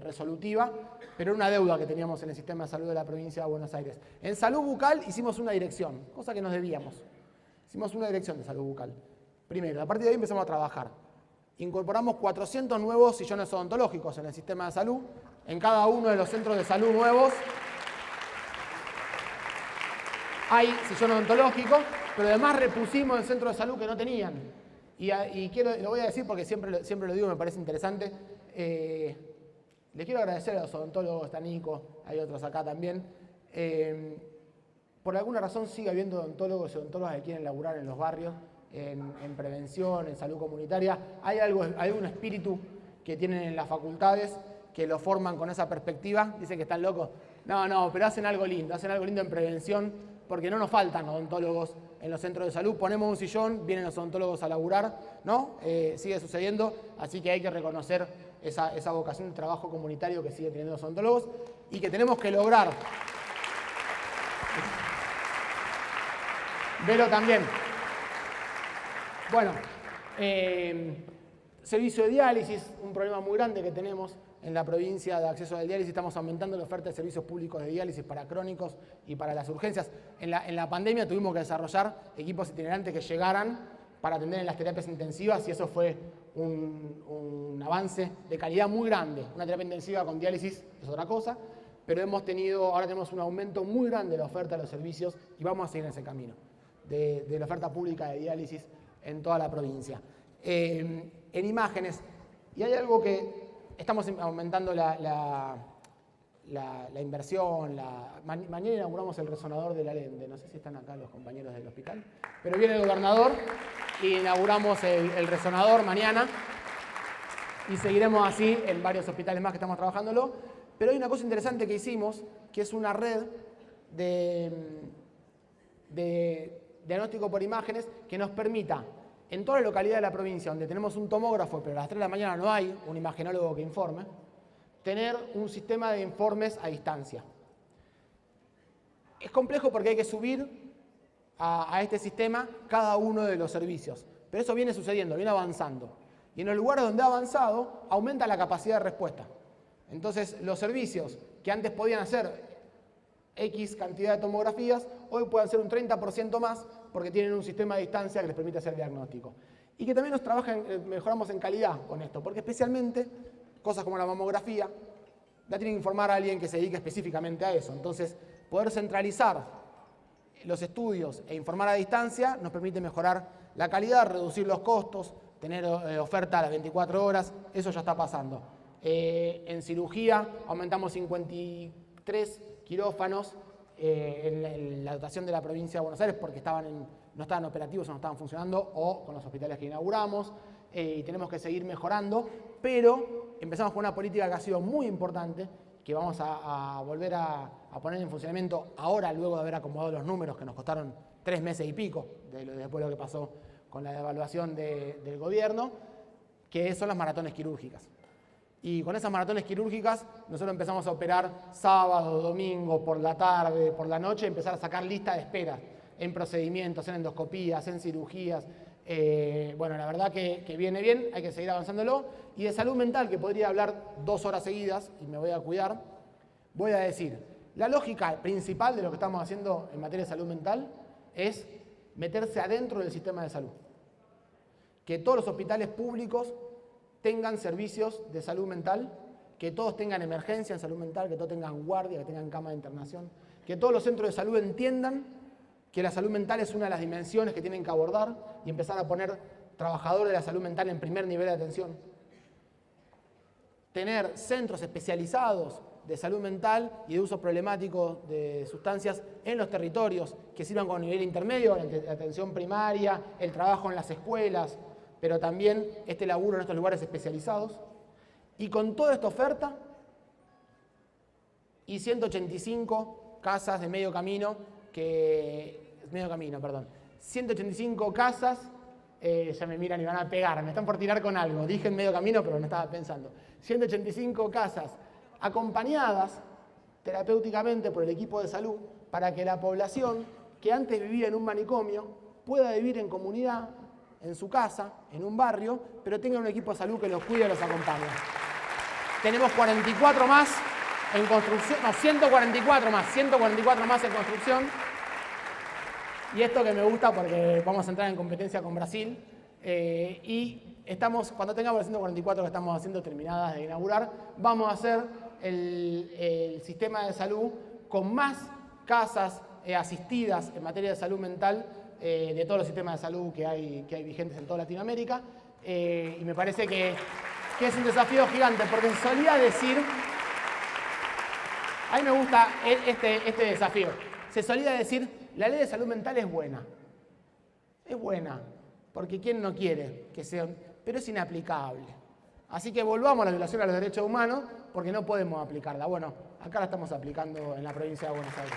resolutiva, pero era una deuda que teníamos en el sistema de salud de la provincia de Buenos Aires. En salud bucal hicimos una dirección, cosa que nos debíamos. Hicimos una dirección de salud bucal. Primero, a partir de ahí empezamos a trabajar. Incorporamos 400 nuevos sillones odontológicos en el sistema de salud. En cada uno de los centros de salud nuevos hay sillón odontológico, pero además repusimos el centro de salud que no tenían. Y lo voy a decir porque siempre lo digo, me parece interesante. Les quiero agradecer a los odontólogos, está Nico, hay otros acá también. Por alguna razón sigue habiendo odontólogos y odontólogas que quieren laburar en los barrios, en prevención, en salud comunitaria. Hay un espíritu que tienen en las facultades que lo forman con esa perspectiva. Dicen que están locos. No, pero hacen algo lindo en prevención, porque no nos faltan odontólogos en los centros de salud. Ponemos un sillón, vienen los odontólogos a laburar, ¿no? Sigue sucediendo, así que hay que reconocer esa vocación de trabajo comunitario que siguen teniendo los odontólogos y que tenemos que lograr. Velo también. Bueno, servicio de diálisis, un problema muy grande que tenemos en la provincia de acceso al diálisis. Estamos aumentando la oferta de servicios públicos de diálisis para crónicos y para las urgencias. En la pandemia tuvimos que desarrollar equipos itinerantes que llegaran para atender en las terapias intensivas y eso fue un avance de calidad muy grande. Una terapia intensiva con diálisis es otra cosa, pero ahora tenemos un aumento muy grande de la oferta de los servicios y vamos a seguir en ese camino de la oferta pública de diálisis en toda la provincia. En imágenes, y hay algo que estamos aumentando la inversión. Mañana inauguramos el resonador de la Lende. No sé si están acá los compañeros del hospital, pero viene el gobernador y inauguramos el resonador mañana y seguiremos así en varios hospitales más que estamos trabajándolo. Pero hay una cosa interesante que hicimos, que es una red de diagnóstico por imágenes que nos permita, en toda la localidad de la provincia donde tenemos un tomógrafo, pero a las 3 de la mañana no hay un imagenólogo que informe, tener un sistema de informes a distancia. Es complejo porque hay que subir a este sistema cada uno de los servicios, pero eso viene sucediendo, viene avanzando. Y en los lugares donde ha avanzado, aumenta la capacidad de respuesta. Entonces, los servicios que antes podían hacer X cantidad de tomografías, hoy pueden ser un 30% más porque tienen un sistema de distancia que les permite hacer diagnóstico. Y que también mejoramos en calidad con esto, porque especialmente cosas como la mamografía la tiene que informar a alguien que se dedique específicamente a eso. Entonces, poder centralizar los estudios e informar a distancia nos permite mejorar la calidad, reducir los costos, tener oferta a las 24 horas, eso ya está pasando. En cirugía aumentamos 53 quirófanos en la dotación de la provincia de Buenos Aires porque no estaban operativos o no estaban funcionando, o con los hospitales que inauguramos, y tenemos que seguir mejorando, pero empezamos con una política que ha sido muy importante, que vamos a volver a poner en funcionamiento ahora, luego de haber acomodado los números que nos costaron 3 meses y pico, después de lo que pasó con la devaluación del gobierno, que son las maratones quirúrgicas. Y con esas maratones quirúrgicas, nosotros empezamos a operar sábado, domingo, por la tarde, por la noche, empezar a sacar lista de espera en procedimientos, en endoscopías, en cirugías. Bueno, la verdad que viene bien, hay que seguir avanzándolo. Y de salud mental, que podría hablar 2 horas seguidas, y me voy a cuidar, voy a decir, la lógica principal de lo que estamos haciendo en materia de salud mental es meterse adentro del sistema de salud. Que todos los hospitales públicos tengan servicios de salud mental, que todos tengan emergencia en salud mental, que todos tengan guardia, que tengan cama de internación, que todos los centros de salud entiendan que la salud mental es una de las dimensiones que tienen que abordar y empezar a poner trabajadores de la salud mental en primer nivel de atención. Tener centros especializados de salud mental y de uso problemático de sustancias en los territorios que sirvan como nivel intermedio, la atención primaria, el trabajo en las escuelas, pero también este laburo en estos lugares especializados. Y con toda esta oferta y 185 casas de medio camino, 185 casas, ya me miran y van a pegar, me están por tirar con algo, dije en medio camino, pero no estaba pensando. 185 casas acompañadas terapéuticamente por el equipo de salud para que la población que antes vivía en un manicomio pueda vivir en comunidad, en su casa, en un barrio, pero tenga un equipo de salud que los cuide y los acompañe. Tenemos 44 más en construcción, no, 144 más en construcción. Y esto que me gusta porque vamos a entrar en competencia con Brasil. Y estamos, cuando tengamos las 144 que estamos haciendo terminadas de inaugurar, vamos a hacer el sistema de salud con más casas asistidas en materia de salud mental de todos los sistemas de salud que hay vigentes en toda Latinoamérica. Y me parece que es un desafío gigante, porque solía decir, a mí me gusta este desafío, se solía decir, la ley de salud mental es buena, porque ¿quién no quiere que sea? Pero es inaplicable. Así que volvamos a la violación a los derechos humanos, porque no podemos aplicarla. Bueno, acá la estamos aplicando en la provincia de Buenos Aires.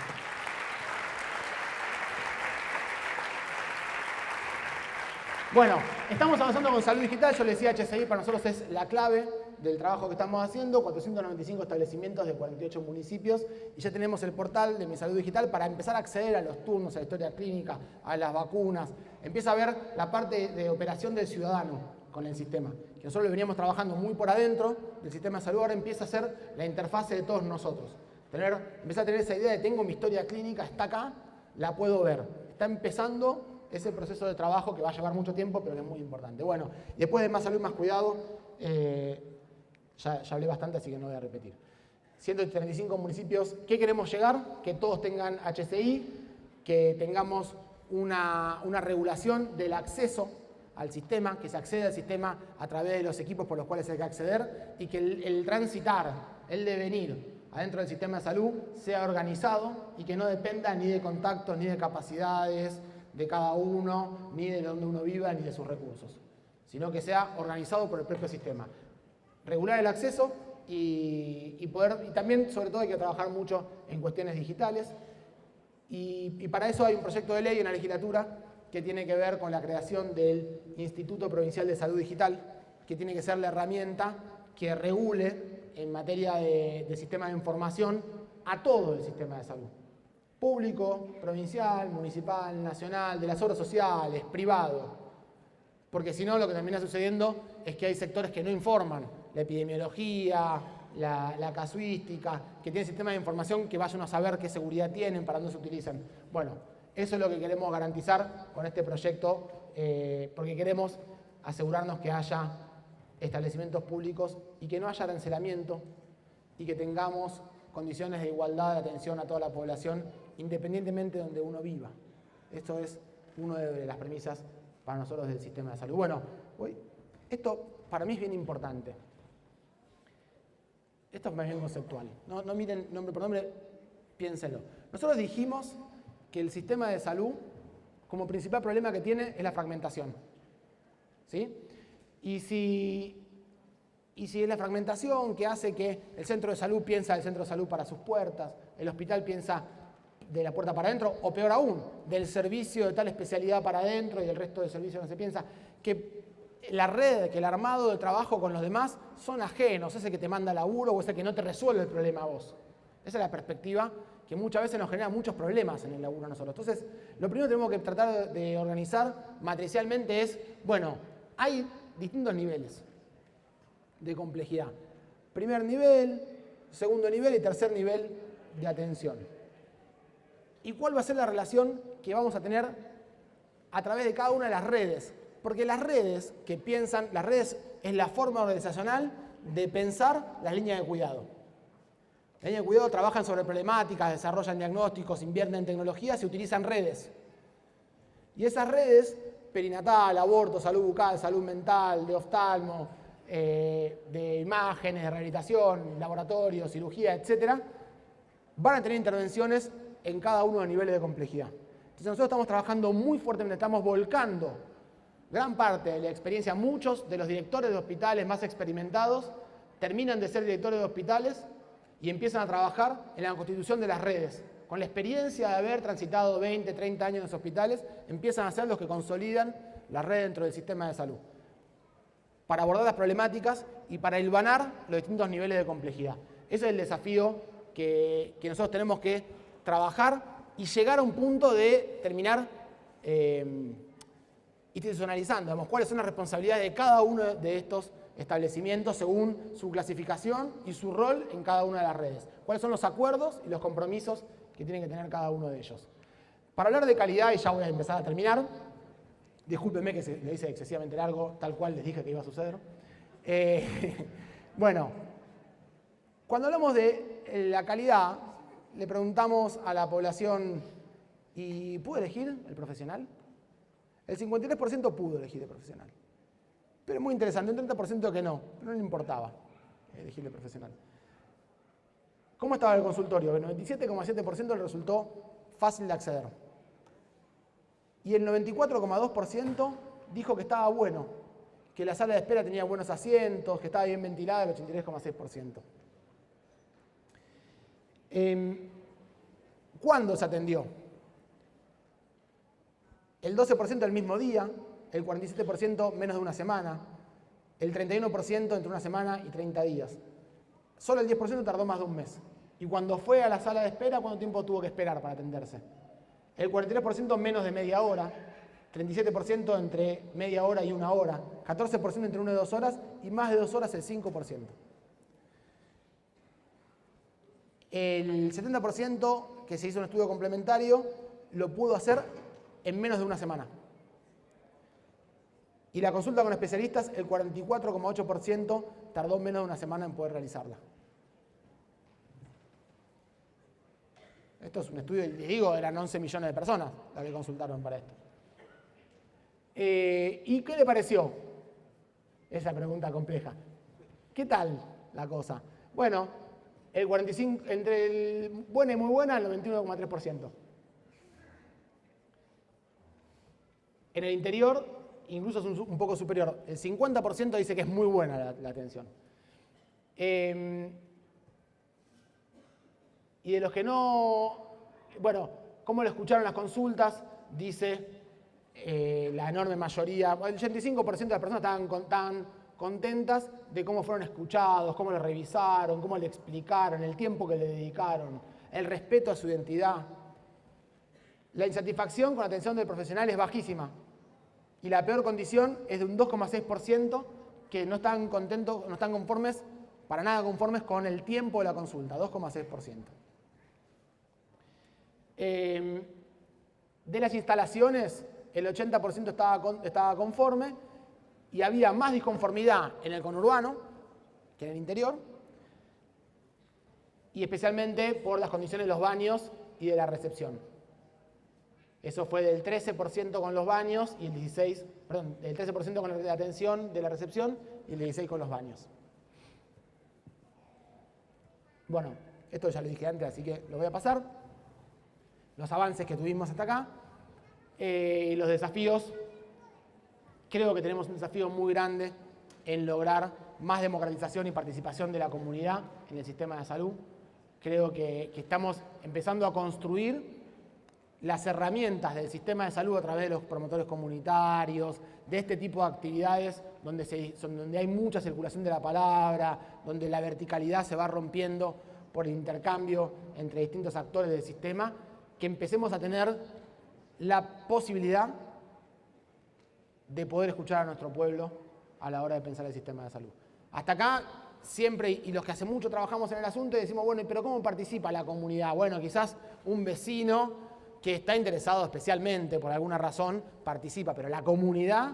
Bueno, estamos avanzando con salud digital. Yo les decía, HCI para nosotros es la clave del trabajo que estamos haciendo. 495 establecimientos de 48 municipios. Y ya tenemos el portal de Mi Salud Digital para empezar a acceder a los turnos, a la historia clínica, a las vacunas. Empieza a ver la parte de operación del ciudadano con el sistema. Que nosotros lo veníamos trabajando muy por adentro del sistema de salud. Ahora empieza a ser la interfase de todos nosotros. Empieza a tener esa idea de tengo mi historia clínica, está acá, la puedo ver. Está empezando ese proceso de trabajo que va a llevar mucho tiempo, pero que es muy importante. Bueno, después de más salud, más cuidado, ya hablé bastante, así que no voy a repetir. 135 municipios, ¿qué queremos llegar? Que todos tengan HCI, que tengamos una regulación del acceso al sistema, que se acceda al sistema a través de los equipos por los cuales hay que acceder, y que el transitar, el devenir adentro del sistema de salud sea organizado y que no dependa ni de contactos, ni de capacidades de cada uno, ni de donde uno viva, ni de sus recursos, sino que sea organizado por el propio sistema. Regular el acceso y también, sobre todo, hay que trabajar mucho en cuestiones digitales. Y para eso hay un proyecto de ley en la legislatura que tiene que ver con la creación del Instituto Provincial de Salud Digital, que tiene que ser la herramienta que regule en materia de sistema de información a todo el sistema de salud. Público, provincial, municipal, nacional, de las obras sociales, privado. Porque si no, lo que termina sucediendo es que hay sectores que no informan. La epidemiología, la casuística, que tienen sistemas de información que vayan a saber qué seguridad tienen, para dónde se utilizan. Bueno, eso es lo que queremos garantizar con este proyecto, porque queremos asegurarnos que haya establecimientos públicos y que no haya arancelamiento y que tengamos condiciones de igualdad de atención a toda la población, independientemente de donde uno viva. Esto es una de las premisas para nosotros del sistema de salud. Bueno, esto para mí es bien importante. Esto es más bien conceptual. No miren nombre por nombre, piénsenlo. Nosotros dijimos que el sistema de salud, como principal problema que tiene, es la fragmentación. ¿Sí? Y si es la fragmentación que hace que el centro de salud piensa del centro de salud para sus puertas, el hospital piensa de la puerta para adentro, o peor aún, del servicio de tal especialidad para adentro y del resto del servicio no se piensa, que la red, que el armado de trabajo con los demás son ajenos, es el que te manda laburo o es el que no te resuelve el problema a vos. Esa es la perspectiva que muchas veces nos genera muchos problemas en el laburo a nosotros. Entonces, lo primero que tenemos que tratar de organizar matricialmente es, bueno, hay distintos niveles de complejidad. Primer nivel, segundo nivel y tercer nivel de atención. ¿Y cuál va a ser la relación que vamos a tener a través de cada una de las redes? Porque las redes que piensan, las redes es la forma organizacional de pensar las líneas de cuidado. Las líneas de cuidado trabajan sobre problemáticas, desarrollan diagnósticos, invierten en tecnologías y utilizan redes. Y esas redes, perinatal, aborto, salud bucal, salud mental, de oftalmo, de imágenes, de rehabilitación, laboratorio, cirugía, etc., van a tener intervenciones en cada uno de los niveles de complejidad. Entonces nosotros estamos trabajando muy fuertemente, estamos volcando gran parte de la experiencia. Muchos de los directores de hospitales más experimentados terminan de ser directores de hospitales y empiezan a trabajar en la constitución de las redes. Con la experiencia de haber transitado 20, 30 años en los hospitales, empiezan a ser los que consolidan la red dentro del sistema de salud, para abordar las problemáticas y para hilvanar los distintos niveles de complejidad. Ese es el desafío que nosotros tenemos que trabajar y llegar a un punto de terminar institucionalizando, digamos, cuáles son las responsabilidades de cada uno de estos establecimientos según su clasificación y su rol en cada una de las redes. Cuáles son los acuerdos y los compromisos que tienen que tener cada uno de ellos. Para hablar de calidad, y ya voy a empezar a terminar, discúlpenme que le hice excesivamente largo, tal cual les dije que iba a suceder. Bueno, cuando hablamos de la calidad, le preguntamos a la población, ¿y pudo elegir el profesional? El 53% pudo elegir el profesional. Pero es muy interesante, un 30% que no le importaba elegir el profesional. ¿Cómo estaba el consultorio? El 97,7% le resultó fácil de acceder. Y el 94,2% dijo que estaba bueno, que la sala de espera tenía buenos asientos, que estaba bien ventilada, el 83,6%. ¿Cuándo se atendió? El 12% el mismo día, el 47% menos de una semana, el 31% entre una semana y 30 días. Solo el 10% tardó más de un mes. Y cuando fue a la sala de espera, ¿cuánto tiempo tuvo que esperar para atenderse? El 43% menos de media hora, 37% entre media hora y una hora, 14% entre 1 y 2 horas y más de 2 horas el 5%. El 70% que se hizo un estudio complementario lo pudo hacer en menos de una semana. Y la consulta con especialistas, el 44,8% tardó menos de una semana en poder realizarla. Esto es un estudio, les digo, eran 11 millones de personas las que consultaron para esto. ¿Y qué le pareció? Esa pregunta compleja. ¿Qué tal la cosa? Bueno, el 45, entre el buena y muy buena, el 91,3%. En el interior, incluso es un poco superior. El 50% dice que es muy buena la atención. Y de los que no, bueno, ¿cómo lo escucharon las consultas? Dice la enorme mayoría, el 85% de las personas estaban contentas de cómo fueron escuchados, cómo lo revisaron, cómo le explicaron, el tiempo que le dedicaron, el respeto a su identidad. La insatisfacción con la atención del profesional es bajísima. Y la peor condición es de un 2,6% que no están contentos, no están conformes, para nada conformes con el tiempo de la consulta, 2,6%. De las instalaciones, el 80% estaba conforme y había más disconformidad en el conurbano que en el interior, y especialmente por las condiciones de los baños y de la recepción. Eso fue del 13% con los baños y el 13% con la atención de la recepción y el 16% con los baños. Bueno, esto ya lo dije antes, así que lo voy a pasar. Los avances que tuvimos hasta acá y los desafíos. Creo que tenemos un desafío muy grande en lograr más democratización y participación de la comunidad en el sistema de salud. Creo que estamos empezando a construir las herramientas del sistema de salud a través de los promotores comunitarios, de este tipo de actividades donde hay mucha circulación de la palabra, donde la verticalidad se va rompiendo por el intercambio entre distintos actores del sistema, que empecemos a tener la posibilidad de poder escuchar a nuestro pueblo a la hora de pensar el sistema de salud. Hasta acá, siempre, y los que hace mucho trabajamos en el asunto, decimos, bueno, pero ¿cómo participa la comunidad? Bueno, quizás un vecino que está interesado especialmente, por alguna razón, participa, pero la comunidad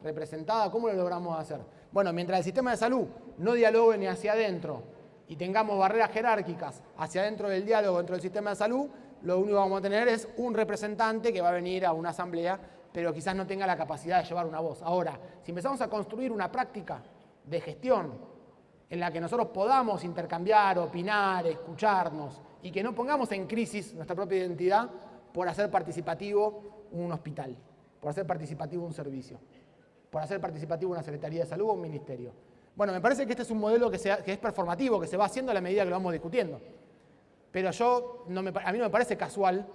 representada, ¿cómo lo logramos hacer? Bueno, mientras el sistema de salud no dialogue ni hacia adentro y tengamos barreras jerárquicas hacia adentro del diálogo dentro del sistema de salud, lo único que vamos a tener es un representante que va a venir a una asamblea, pero quizás no tenga la capacidad de llevar una voz. Ahora, si empezamos a construir una práctica de gestión en la que nosotros podamos intercambiar, opinar, escucharnos y que no pongamos en crisis nuestra propia identidad por hacer participativo un hospital, por hacer participativo un servicio, por hacer participativo una Secretaría de Salud o un ministerio. Bueno, me parece que este es un modelo que es performativo, que se va haciendo a la medida que lo vamos discutiendo. Pero a mí no me parece casual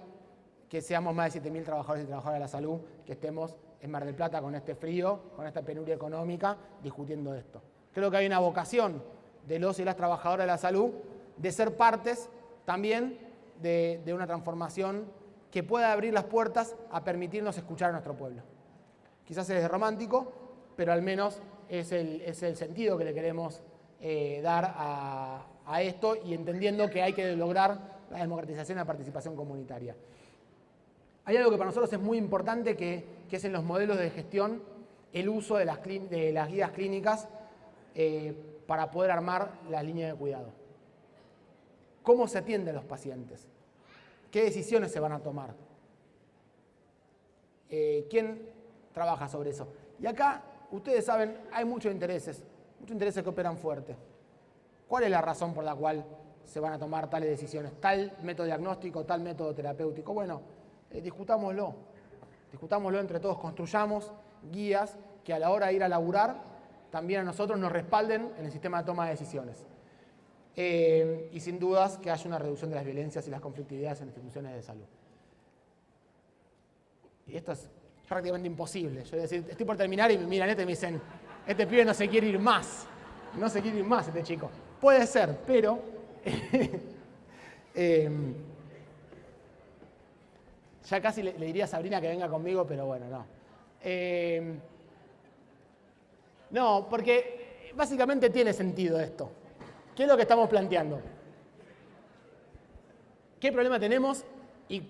que seamos más de 7.000 trabajadores y trabajadoras de la salud, que estemos en Mar del Plata con este frío, con esta penuria económica, discutiendo esto. Creo que hay una vocación de los y las trabajadoras de la salud de ser partes también de una transformación que pueda abrir las puertas a permitirnos escuchar a nuestro pueblo. Quizás es romántico, pero al menos es el sentido que le queremos dar a esto, y entendiendo que hay que lograr la democratización y la participación comunitaria. Hay algo que para nosotros es muy importante, que es en los modelos de gestión el uso de las guías clínicas para poder armar la línea de cuidado. ¿Cómo se atienden los pacientes? ¿Qué decisiones se van a tomar? ¿Quién trabaja sobre eso? Y acá, ustedes saben, hay muchos intereses que operan fuerte. ¿Cuál es la razón por la cual se van a tomar tales decisiones? Tal método diagnóstico, tal método terapéutico. Bueno, discutámoslo entre todos, construyamos guías que a la hora de ir a laburar también a nosotros nos respalden en el sistema de toma de decisiones. Y sin dudas que haya una reducción de las violencias y las conflictividades en instituciones de salud. Y esto es prácticamente imposible. Yo voy a decir, estoy por terminar y me miran y me dicen, este pibe no se quiere ir más. No se quiere ir más este chico. Puede ser, pero ya casi le diría a Sabrina que venga conmigo, pero bueno, no. No, porque básicamente tiene sentido esto. ¿Qué es lo que estamos planteando? ¿Qué problema tenemos y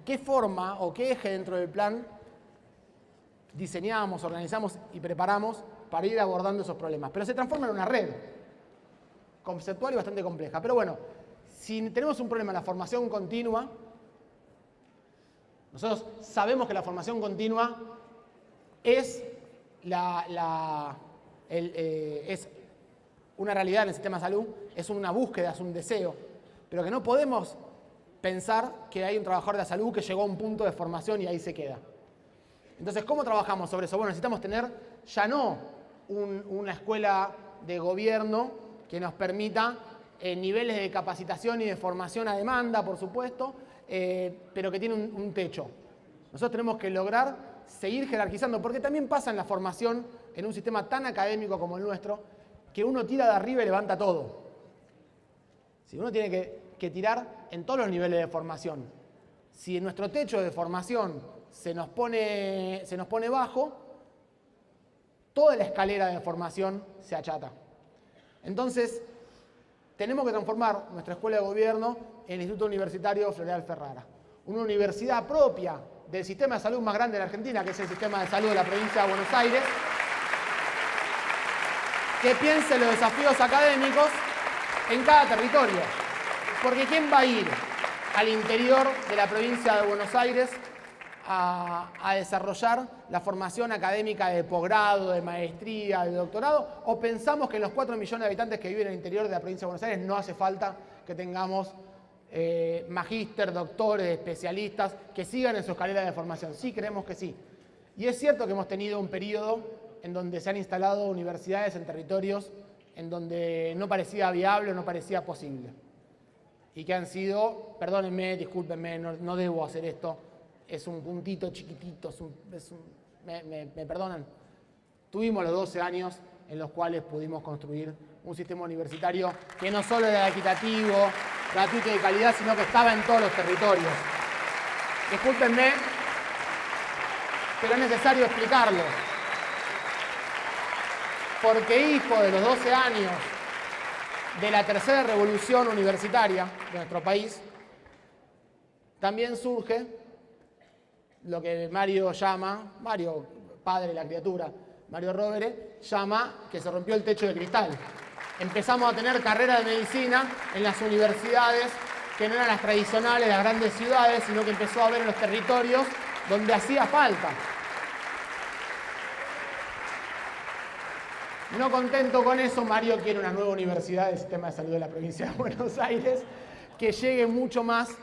qué forma o qué eje dentro del plan diseñamos, organizamos y preparamos para ir abordando esos problemas? Pero se transforma en una red conceptual y bastante compleja. Pero bueno, si tenemos un problema en la formación continua, nosotros sabemos que la formación continua es es una realidad en el sistema de salud, es una búsqueda, es un deseo, pero que no podemos pensar que hay un trabajador de la salud que llegó a un punto de formación y ahí se queda. Entonces, ¿cómo trabajamos sobre eso? Bueno, necesitamos tener ya no una escuela de gobierno que nos permita niveles de capacitación y de formación a demanda, por supuesto, pero que tiene un techo. Nosotros tenemos que lograr seguir jerarquizando, porque también pasa en la formación, en un sistema tan académico como el nuestro, que uno tira de arriba y levanta todo. Si uno tiene que tirar en todos los niveles de formación. Si en nuestro techo de formación se nos pone bajo, toda la escalera de formación se achata. Entonces, tenemos que transformar nuestra escuela de gobierno en el Instituto Universitario Floreal Ferrara. Una universidad propia del sistema de salud más grande de la Argentina, que es el sistema de salud de la provincia de Buenos Aires, que piense los desafíos académicos en cada territorio. Porque ¿quién va a ir al interior de la provincia de Buenos Aires a desarrollar la formación académica de posgrado, de maestría, de doctorado? ¿O pensamos que en los 4 millones de habitantes que viven en el interior de la provincia de Buenos Aires no hace falta que tengamos magíster, doctores, especialistas que sigan en su escalera de formación? Sí, creemos que sí. Y es cierto que hemos tenido un periodo en donde se han instalado universidades en territorios en donde no parecía viable o no parecía posible. Y que han sido, perdónenme, discúlpenme, no debo hacer esto, es un puntito chiquitito, me perdonan, Tuvimos los 12 años en los cuales pudimos construir un sistema universitario que no solo era equitativo, gratuito y de calidad, sino que estaba en todos los territorios. Discúlpenme, pero es necesario explicarlo. Porque hijo de los 12 años de la tercera revolución universitaria de nuestro país, también surge lo que Mario, padre de la criatura, Mario Rovere, llama que se rompió el techo de cristal. Empezamos a tener carreras de medicina en las universidades que no eran las tradicionales de las grandes ciudades, sino que empezó a haber en los territorios donde hacía falta. No contento con eso, Mario quiere una nueva universidad del sistema de salud de la provincia de Buenos Aires que llegue mucho más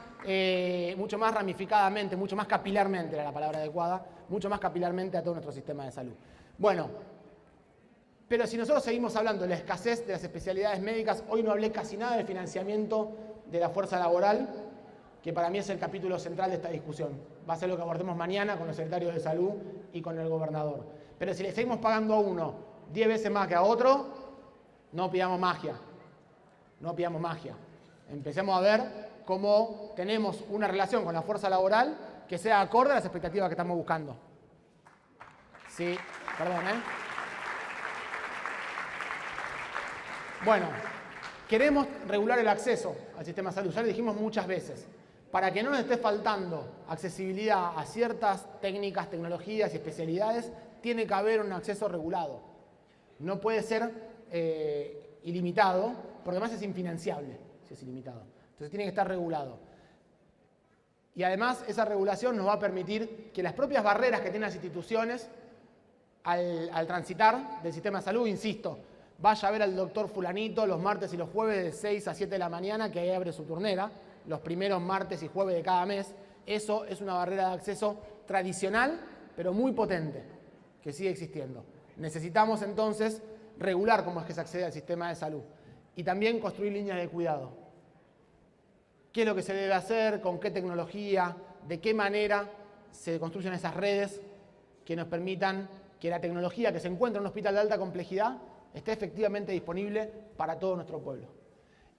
ramificadamente, mucho más capilarmente, era la palabra adecuada, mucho más capilarmente a todo nuestro sistema de salud. Bueno, pero si nosotros seguimos hablando de la escasez de las especialidades médicas, hoy no hablé casi nada del financiamiento de la fuerza laboral, que para mí es el capítulo central de esta discusión. Va a ser lo que abordemos mañana con los secretarios de salud y con el gobernador. Pero si le seguimos pagando a uno 10 veces más que a otro, no pidamos magia. No pidamos magia. Empecemos a ver cómo tenemos una relación con la fuerza laboral que sea acorde a las expectativas que estamos buscando. Sí, perdón, Bueno, queremos regular el acceso al sistema de salud, ya lo dijimos muchas veces. Para que no nos esté faltando accesibilidad a ciertas técnicas, tecnologías y especialidades, tiene que haber un acceso regulado. No puede ser ilimitado, porque además es infinanciable si es ilimitado. Entonces tiene que estar regulado. Y además esa regulación nos va a permitir que las propias barreras que tienen las instituciones al transitar del sistema de salud, insisto, vaya a ver al doctor fulanito los martes y los jueves de 6 a 7 de la mañana, que ahí abre su turnera, los primeros martes y jueves de cada mes. Eso es una barrera de acceso tradicional, pero muy potente, que sigue existiendo. Necesitamos entonces regular cómo es que se accede al sistema de salud y también construir líneas de cuidado. ¿Qué es lo que se debe hacer? ¿Con qué tecnología? ¿De qué manera se construyen esas redes que nos permitan que la tecnología que se encuentra en un hospital de alta complejidad esté efectivamente disponible para todo nuestro pueblo?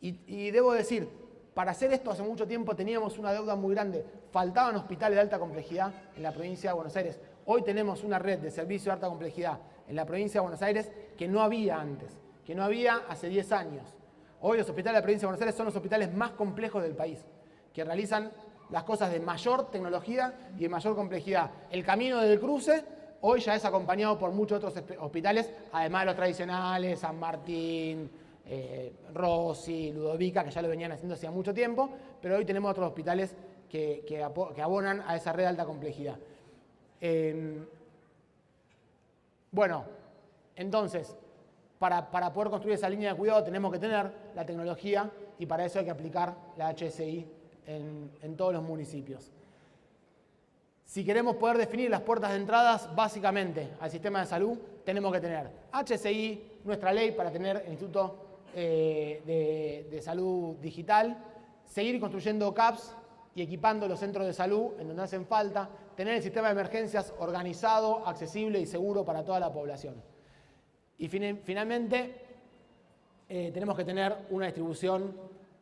Y debo decir, para hacer esto hace mucho tiempo teníamos una deuda muy grande. Faltaban hospitales de alta complejidad en la provincia de Buenos Aires. Hoy tenemos una red de servicio de alta complejidad en la provincia de Buenos Aires que no había antes, que no había hace 10 años. Hoy los hospitales de la provincia de Buenos Aires son los hospitales más complejos del país, que realizan las cosas de mayor tecnología y de mayor complejidad. El camino del cruce hoy ya es acompañado por muchos otros hospitales, además de los tradicionales, San Martín, Rossi, Ludovica, que ya lo venían haciendo hacía mucho tiempo, pero hoy tenemos otros hospitales que abonan a esa red de alta complejidad. Bueno, entonces, para poder construir esa línea de cuidado tenemos que tener la tecnología y para eso hay que aplicar la HSI en todos los municipios. Si queremos poder definir las puertas de entradas básicamente al sistema de salud, tenemos que tener HSI, nuestra ley para tener el Instituto de Salud Digital, seguir construyendo CAPS y equipando los centros de salud en donde hacen falta, tener el sistema de emergencias organizado, accesible y seguro para toda la población. Y finalmente, tenemos que tener una distribución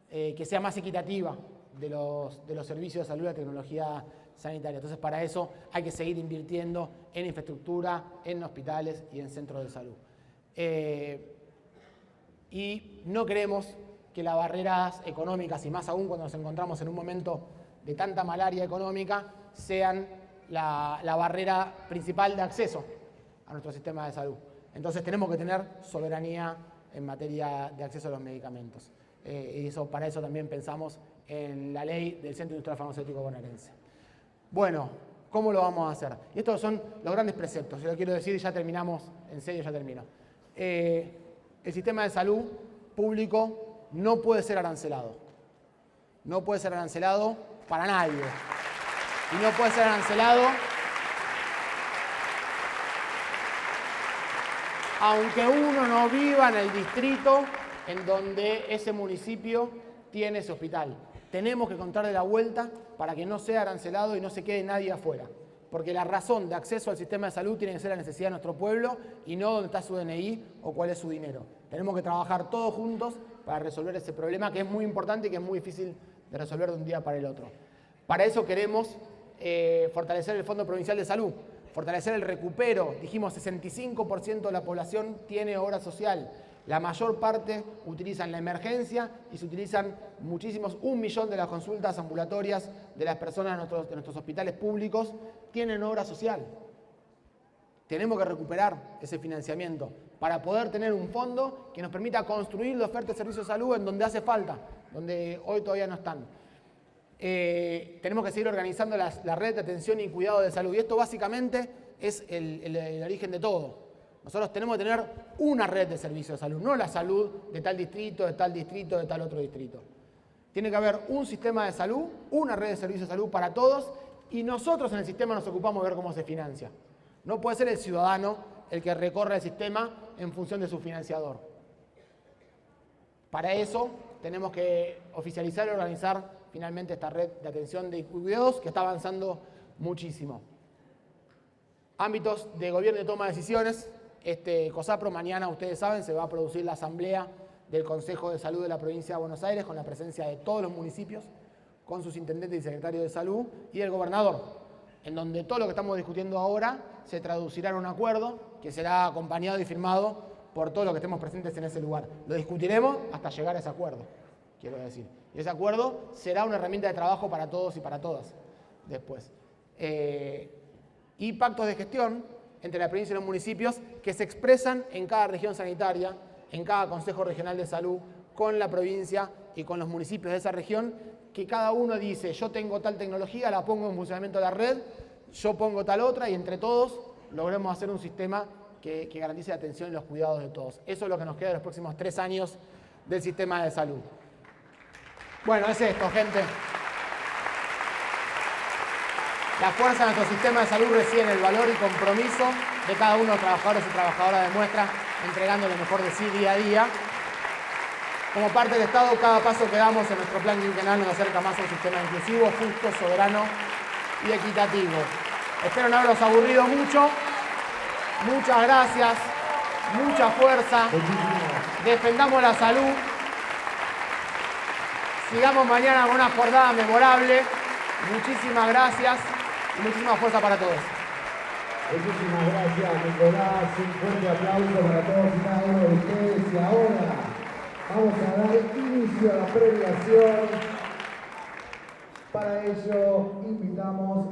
que sea más equitativa de los servicios de salud y de tecnología sanitaria. Entonces, para eso hay que seguir invirtiendo en infraestructura, en hospitales y en centros de salud. Y no queremos que las barreras económicas, y más aún cuando nos encontramos en un momento de tanta malaria económica, sean la barrera principal de acceso a nuestro sistema de salud. Entonces tenemos que tener soberanía en materia de acceso a los medicamentos. Y para eso también pensamos en la ley del Centro Industrial Farmacéutico Bonaerense. Bueno, ¿cómo lo vamos a hacer? Y estos son los grandes preceptos. Yo lo quiero decir y ya terminamos, en serio ya termino. El sistema de salud público no puede ser arancelado. No puede ser arancelado para nadie. Y no puede ser arancelado aunque uno no viva en el distrito en donde ese municipio tiene ese hospital. Tenemos que encontrarle la vuelta para que no sea arancelado y no se quede nadie afuera. porque la razón de acceso al sistema de salud tiene que ser la necesidad de nuestro pueblo y no dónde está su DNI o cuál es su dinero. Tenemos que trabajar todos juntos para resolver ese problema que es muy importante y que es muy difícil de resolver de un día para el otro. Para eso queremos fortalecer el Fondo Provincial de Salud, fortalecer el recupero. Dijimos 65% de la población tiene obra social. La mayor parte utilizan la emergencia y se utilizan muchísimos, 1 millón de las consultas ambulatorias de las personas de nuestros hospitales públicos tienen obra social. Tenemos que recuperar ese financiamiento para poder tener un fondo que nos permita construir la oferta de servicios de salud en donde hace falta, donde hoy todavía no están. Tenemos que seguir organizando la red de atención y cuidado de salud y esto básicamente es el origen de todo. Nosotros tenemos que tener una red de servicios de salud, no la salud de tal distrito, de tal otro distrito. Tiene que haber un sistema de salud, una red de servicios de salud para todos y nosotros en el sistema nos ocupamos de ver cómo se financia. No puede ser el ciudadano el que recorre el sistema en función de su financiador. Para eso tenemos que oficializar y organizar finalmente esta red de atención de cuidados que está avanzando muchísimo. Ámbitos de gobierno y toma de decisiones. COSAPRO, mañana, ustedes saben, se va a producir la asamblea del Consejo de Salud de la Provincia de Buenos Aires con la presencia de todos los municipios, con sus intendentes y secretarios de salud y el gobernador, en donde todo lo que estamos discutiendo ahora se traducirá en un acuerdo que será acompañado y firmado por todos los que estemos presentes en ese lugar. Lo discutiremos hasta llegar a ese acuerdo, quiero decir. Y ese acuerdo será una herramienta de trabajo para todos y para todas después. Y pactos de gestión entre la provincia y los municipios que se expresan en cada región sanitaria, en cada Consejo Regional de Salud, con la provincia y con los municipios de esa región, que cada uno dice, yo tengo tal tecnología, la pongo en funcionamiento de la red, yo pongo tal otra, y entre todos logremos hacer un sistema que garantice la atención y los cuidados de todos. Eso es lo que nos queda de los próximos 3 años del sistema de salud. Bueno, es esto, gente. La fuerza de nuestro sistema de salud reside en el valor y compromiso de cada uno de los trabajadores y trabajadoras de Muestra, entregando lo mejor de sí día a día. Como parte del Estado, cada paso que damos en nuestro plan quinquenal nos acerca más a un sistema inclusivo, justo, soberano y equitativo. Espero no haberlos aburrido mucho. Muchas gracias, mucha fuerza. Defendamos la salud. Sigamos mañana con una jornada memorable. Muchísimas gracias y muchísima fuerza para todos. Muchísimas gracias, Nicolás. Un fuerte aplauso para todos y cada uno de ustedes. Y ahora vamos a dar inicio a la premiación. Para ello, invitamos a